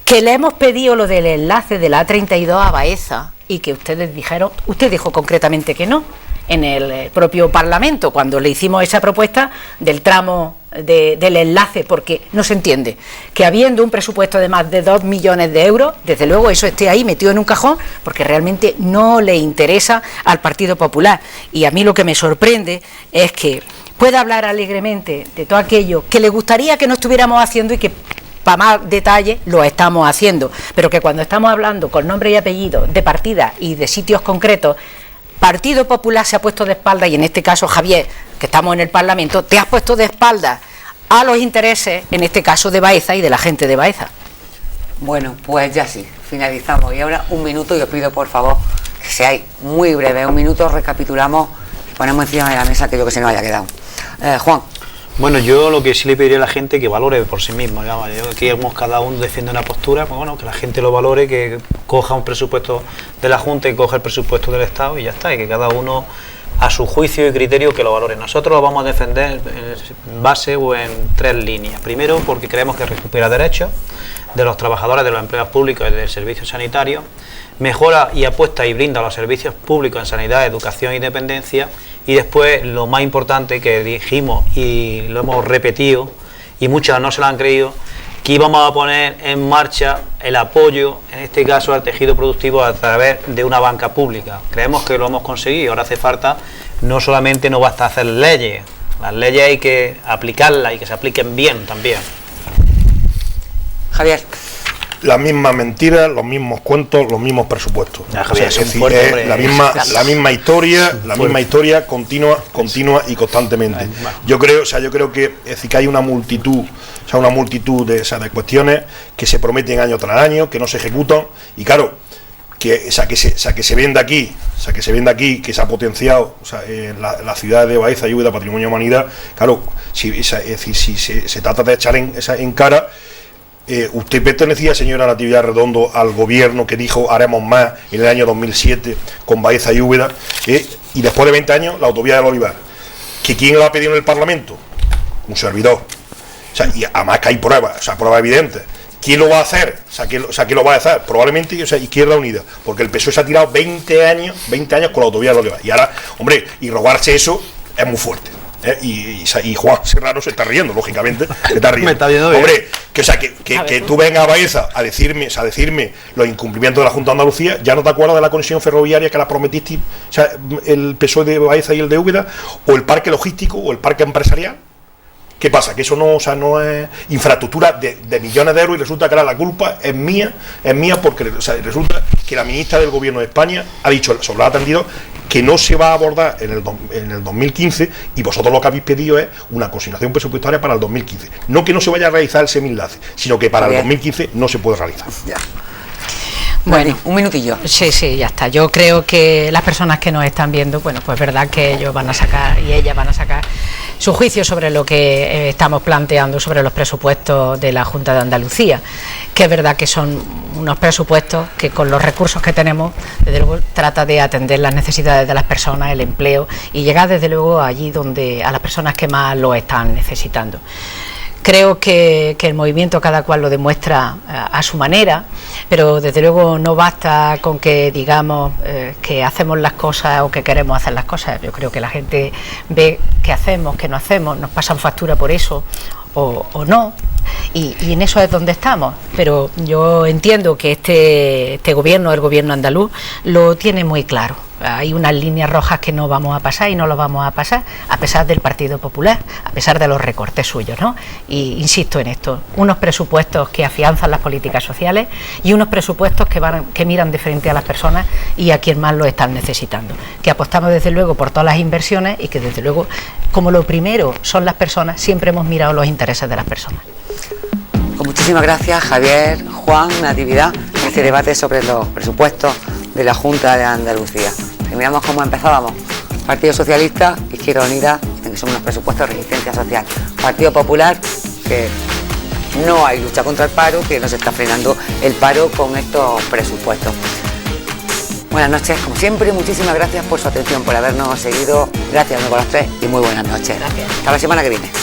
que le hemos pedido lo del enlace de la A32 a Baeza, y que ustedes dijeron, usted dijo concretamente que no, en el propio Parlamento, cuando le hicimos esa propuesta del tramo del enlace, porque no se entiende que habiendo un presupuesto de más de 2 millones de euros, desde luego eso esté ahí metido en un cajón, porque realmente no le interesa al Partido Popular. Y a mí lo que me sorprende es que pueda hablar alegremente de todo aquello que le gustaría que no estuviéramos haciendo y que para más detalle lo estamos haciendo, pero que cuando estamos hablando con nombre y apellido de partidas y de sitios concretos, Partido Popular se ha puesto de espalda, y en este caso Javier, que estamos en el Parlamento, te has puesto de espalda a los intereses, en este caso de Baeza y de la gente de Baeza. Bueno, pues ya sí, finalizamos. Y ahora un minuto, y os pido por favor que seáis muy breves. Un minuto, recapitulamos y ponemos encima de la mesa aquello que se nos haya quedado. Juan. Bueno, yo lo que sí le pediría a la gente que valore por sí mismo, digamos. Aquí cada uno defiende una postura, pues bueno, que la gente lo valore, que coja un presupuesto de la Junta y coja el presupuesto del Estado y ya está, y que cada uno a su juicio y criterio que lo valore. Nosotros lo vamos a defender en base o en 3 líneas. Primero, porque creemos que recupera derechos de los trabajadores de los empleados públicos y del servicio sanitario, mejora y apuesta y brinda los servicios públicos en sanidad, educación y dependencia. Y después, lo más importante que dijimos y lo hemos repetido, y muchos no se lo han creído, que íbamos a poner en marcha el apoyo, en este caso al tejido productivo, a través de una banca pública. Creemos que lo hemos conseguido. Ahora hace falta, no solamente no basta hacer leyes, las leyes hay que aplicarlas y que se apliquen bien también. Javier. Las mismas mentiras, los mismos cuentos, los mismos presupuestos. Ya, Javier, o sea, es decir, la misma historia continua y constantemente. Yo creo que es decir, que hay una multitud de cuestiones que se prometen año tras año, que no se ejecutan, y claro, que se venda aquí, que se ha potenciado, la ciudad de Baeza y Úbeda, Patrimonio de Humanidad. Claro, si se trata de echar en cara. Usted pertenecía, señora Natividad Redondo, al gobierno que dijo haremos más en el año 2007 con Baeza y Úbeda, y después de 20 años la autovía del Olivar. ¿Que quién la ha pedido en el Parlamento? Un servidor. Y además que hay pruebas evidentes. ¿Quién lo va a hacer? ¿Quién lo va a hacer? Probablemente Izquierda Unida, porque el PSOE se ha tirado 20 años con la autovía del Olivar. Y ahora, hombre, y robarse eso es muy fuerte. Y Juan Serrano se está riendo, lógicamente, se está riendo. Me está viendo bien. Hombre, que tú vengas a Baeza a decirme los incumplimientos de la Junta de Andalucía. ¿Ya no te acuerdas de la conexión ferroviaria que la prometiste, el PSOE de Baeza y el de Úbeda, o el parque logístico o el parque empresarial? ¿Qué pasa? Que eso no, o sea, no es infraestructura de millones de euros y resulta que ahora la culpa es mía porque, o sea, resulta que la ministra del Gobierno de España ha dicho, sobre los atendidos, que no se va a abordar en el 2015 y vosotros lo que habéis pedido es una consignación presupuestaria para el 2015. No que no se vaya a realizar el semienlace, sino que para el 2015 no se puede realizar. Ya. Bueno, un minutillo. Sí, ya está. Yo creo que las personas que nos están viendo, bueno, pues es verdad que ellos van a sacar y ellas van a sacar su juicio sobre lo que estamos planteando sobre los presupuestos de la Junta de Andalucía, que es verdad que son unos presupuestos que con los recursos que tenemos, desde luego trata de atender las necesidades de las personas, el empleo y llegar desde luego allí donde a las personas que más lo están necesitando. Creo que el movimiento cada cual lo demuestra a su manera, pero desde luego no basta con que digamos que hacemos las cosas o que queremos hacer las cosas. Yo creo que la gente ve qué hacemos, qué no hacemos, nos pasan factura por eso o no, y en eso es donde estamos. Pero yo entiendo que este gobierno, el gobierno andaluz, lo tiene muy claro. Hay unas líneas rojas que no vamos a pasar y no lo vamos a pasar, a pesar del Partido Popular, a pesar de los recortes suyos, ¿no? Y insisto en esto, unos presupuestos que afianzan las políticas sociales y unos presupuestos que miran de frente a las personas y a quien más lo están necesitando. Que apostamos desde luego por todas las inversiones y que desde luego, como lo primero son las personas, siempre hemos mirado los intereses de las personas. Pues muchísimas gracias, Javier, Juan, Natividad, en este debate sobre los presupuestos de la Junta de Andalucía. Terminamos como empezábamos. Partido Socialista, Izquierda Unida, que son unos presupuestos de resistencia social. Partido Popular, que no hay lucha contra el paro, que no se está frenando el paro con estos presupuestos. Buenas noches, como siempre, muchísimas gracias por su atención, por habernos seguido. Gracias a los tres y muy buenas noches. Gracias. Hasta la semana que viene.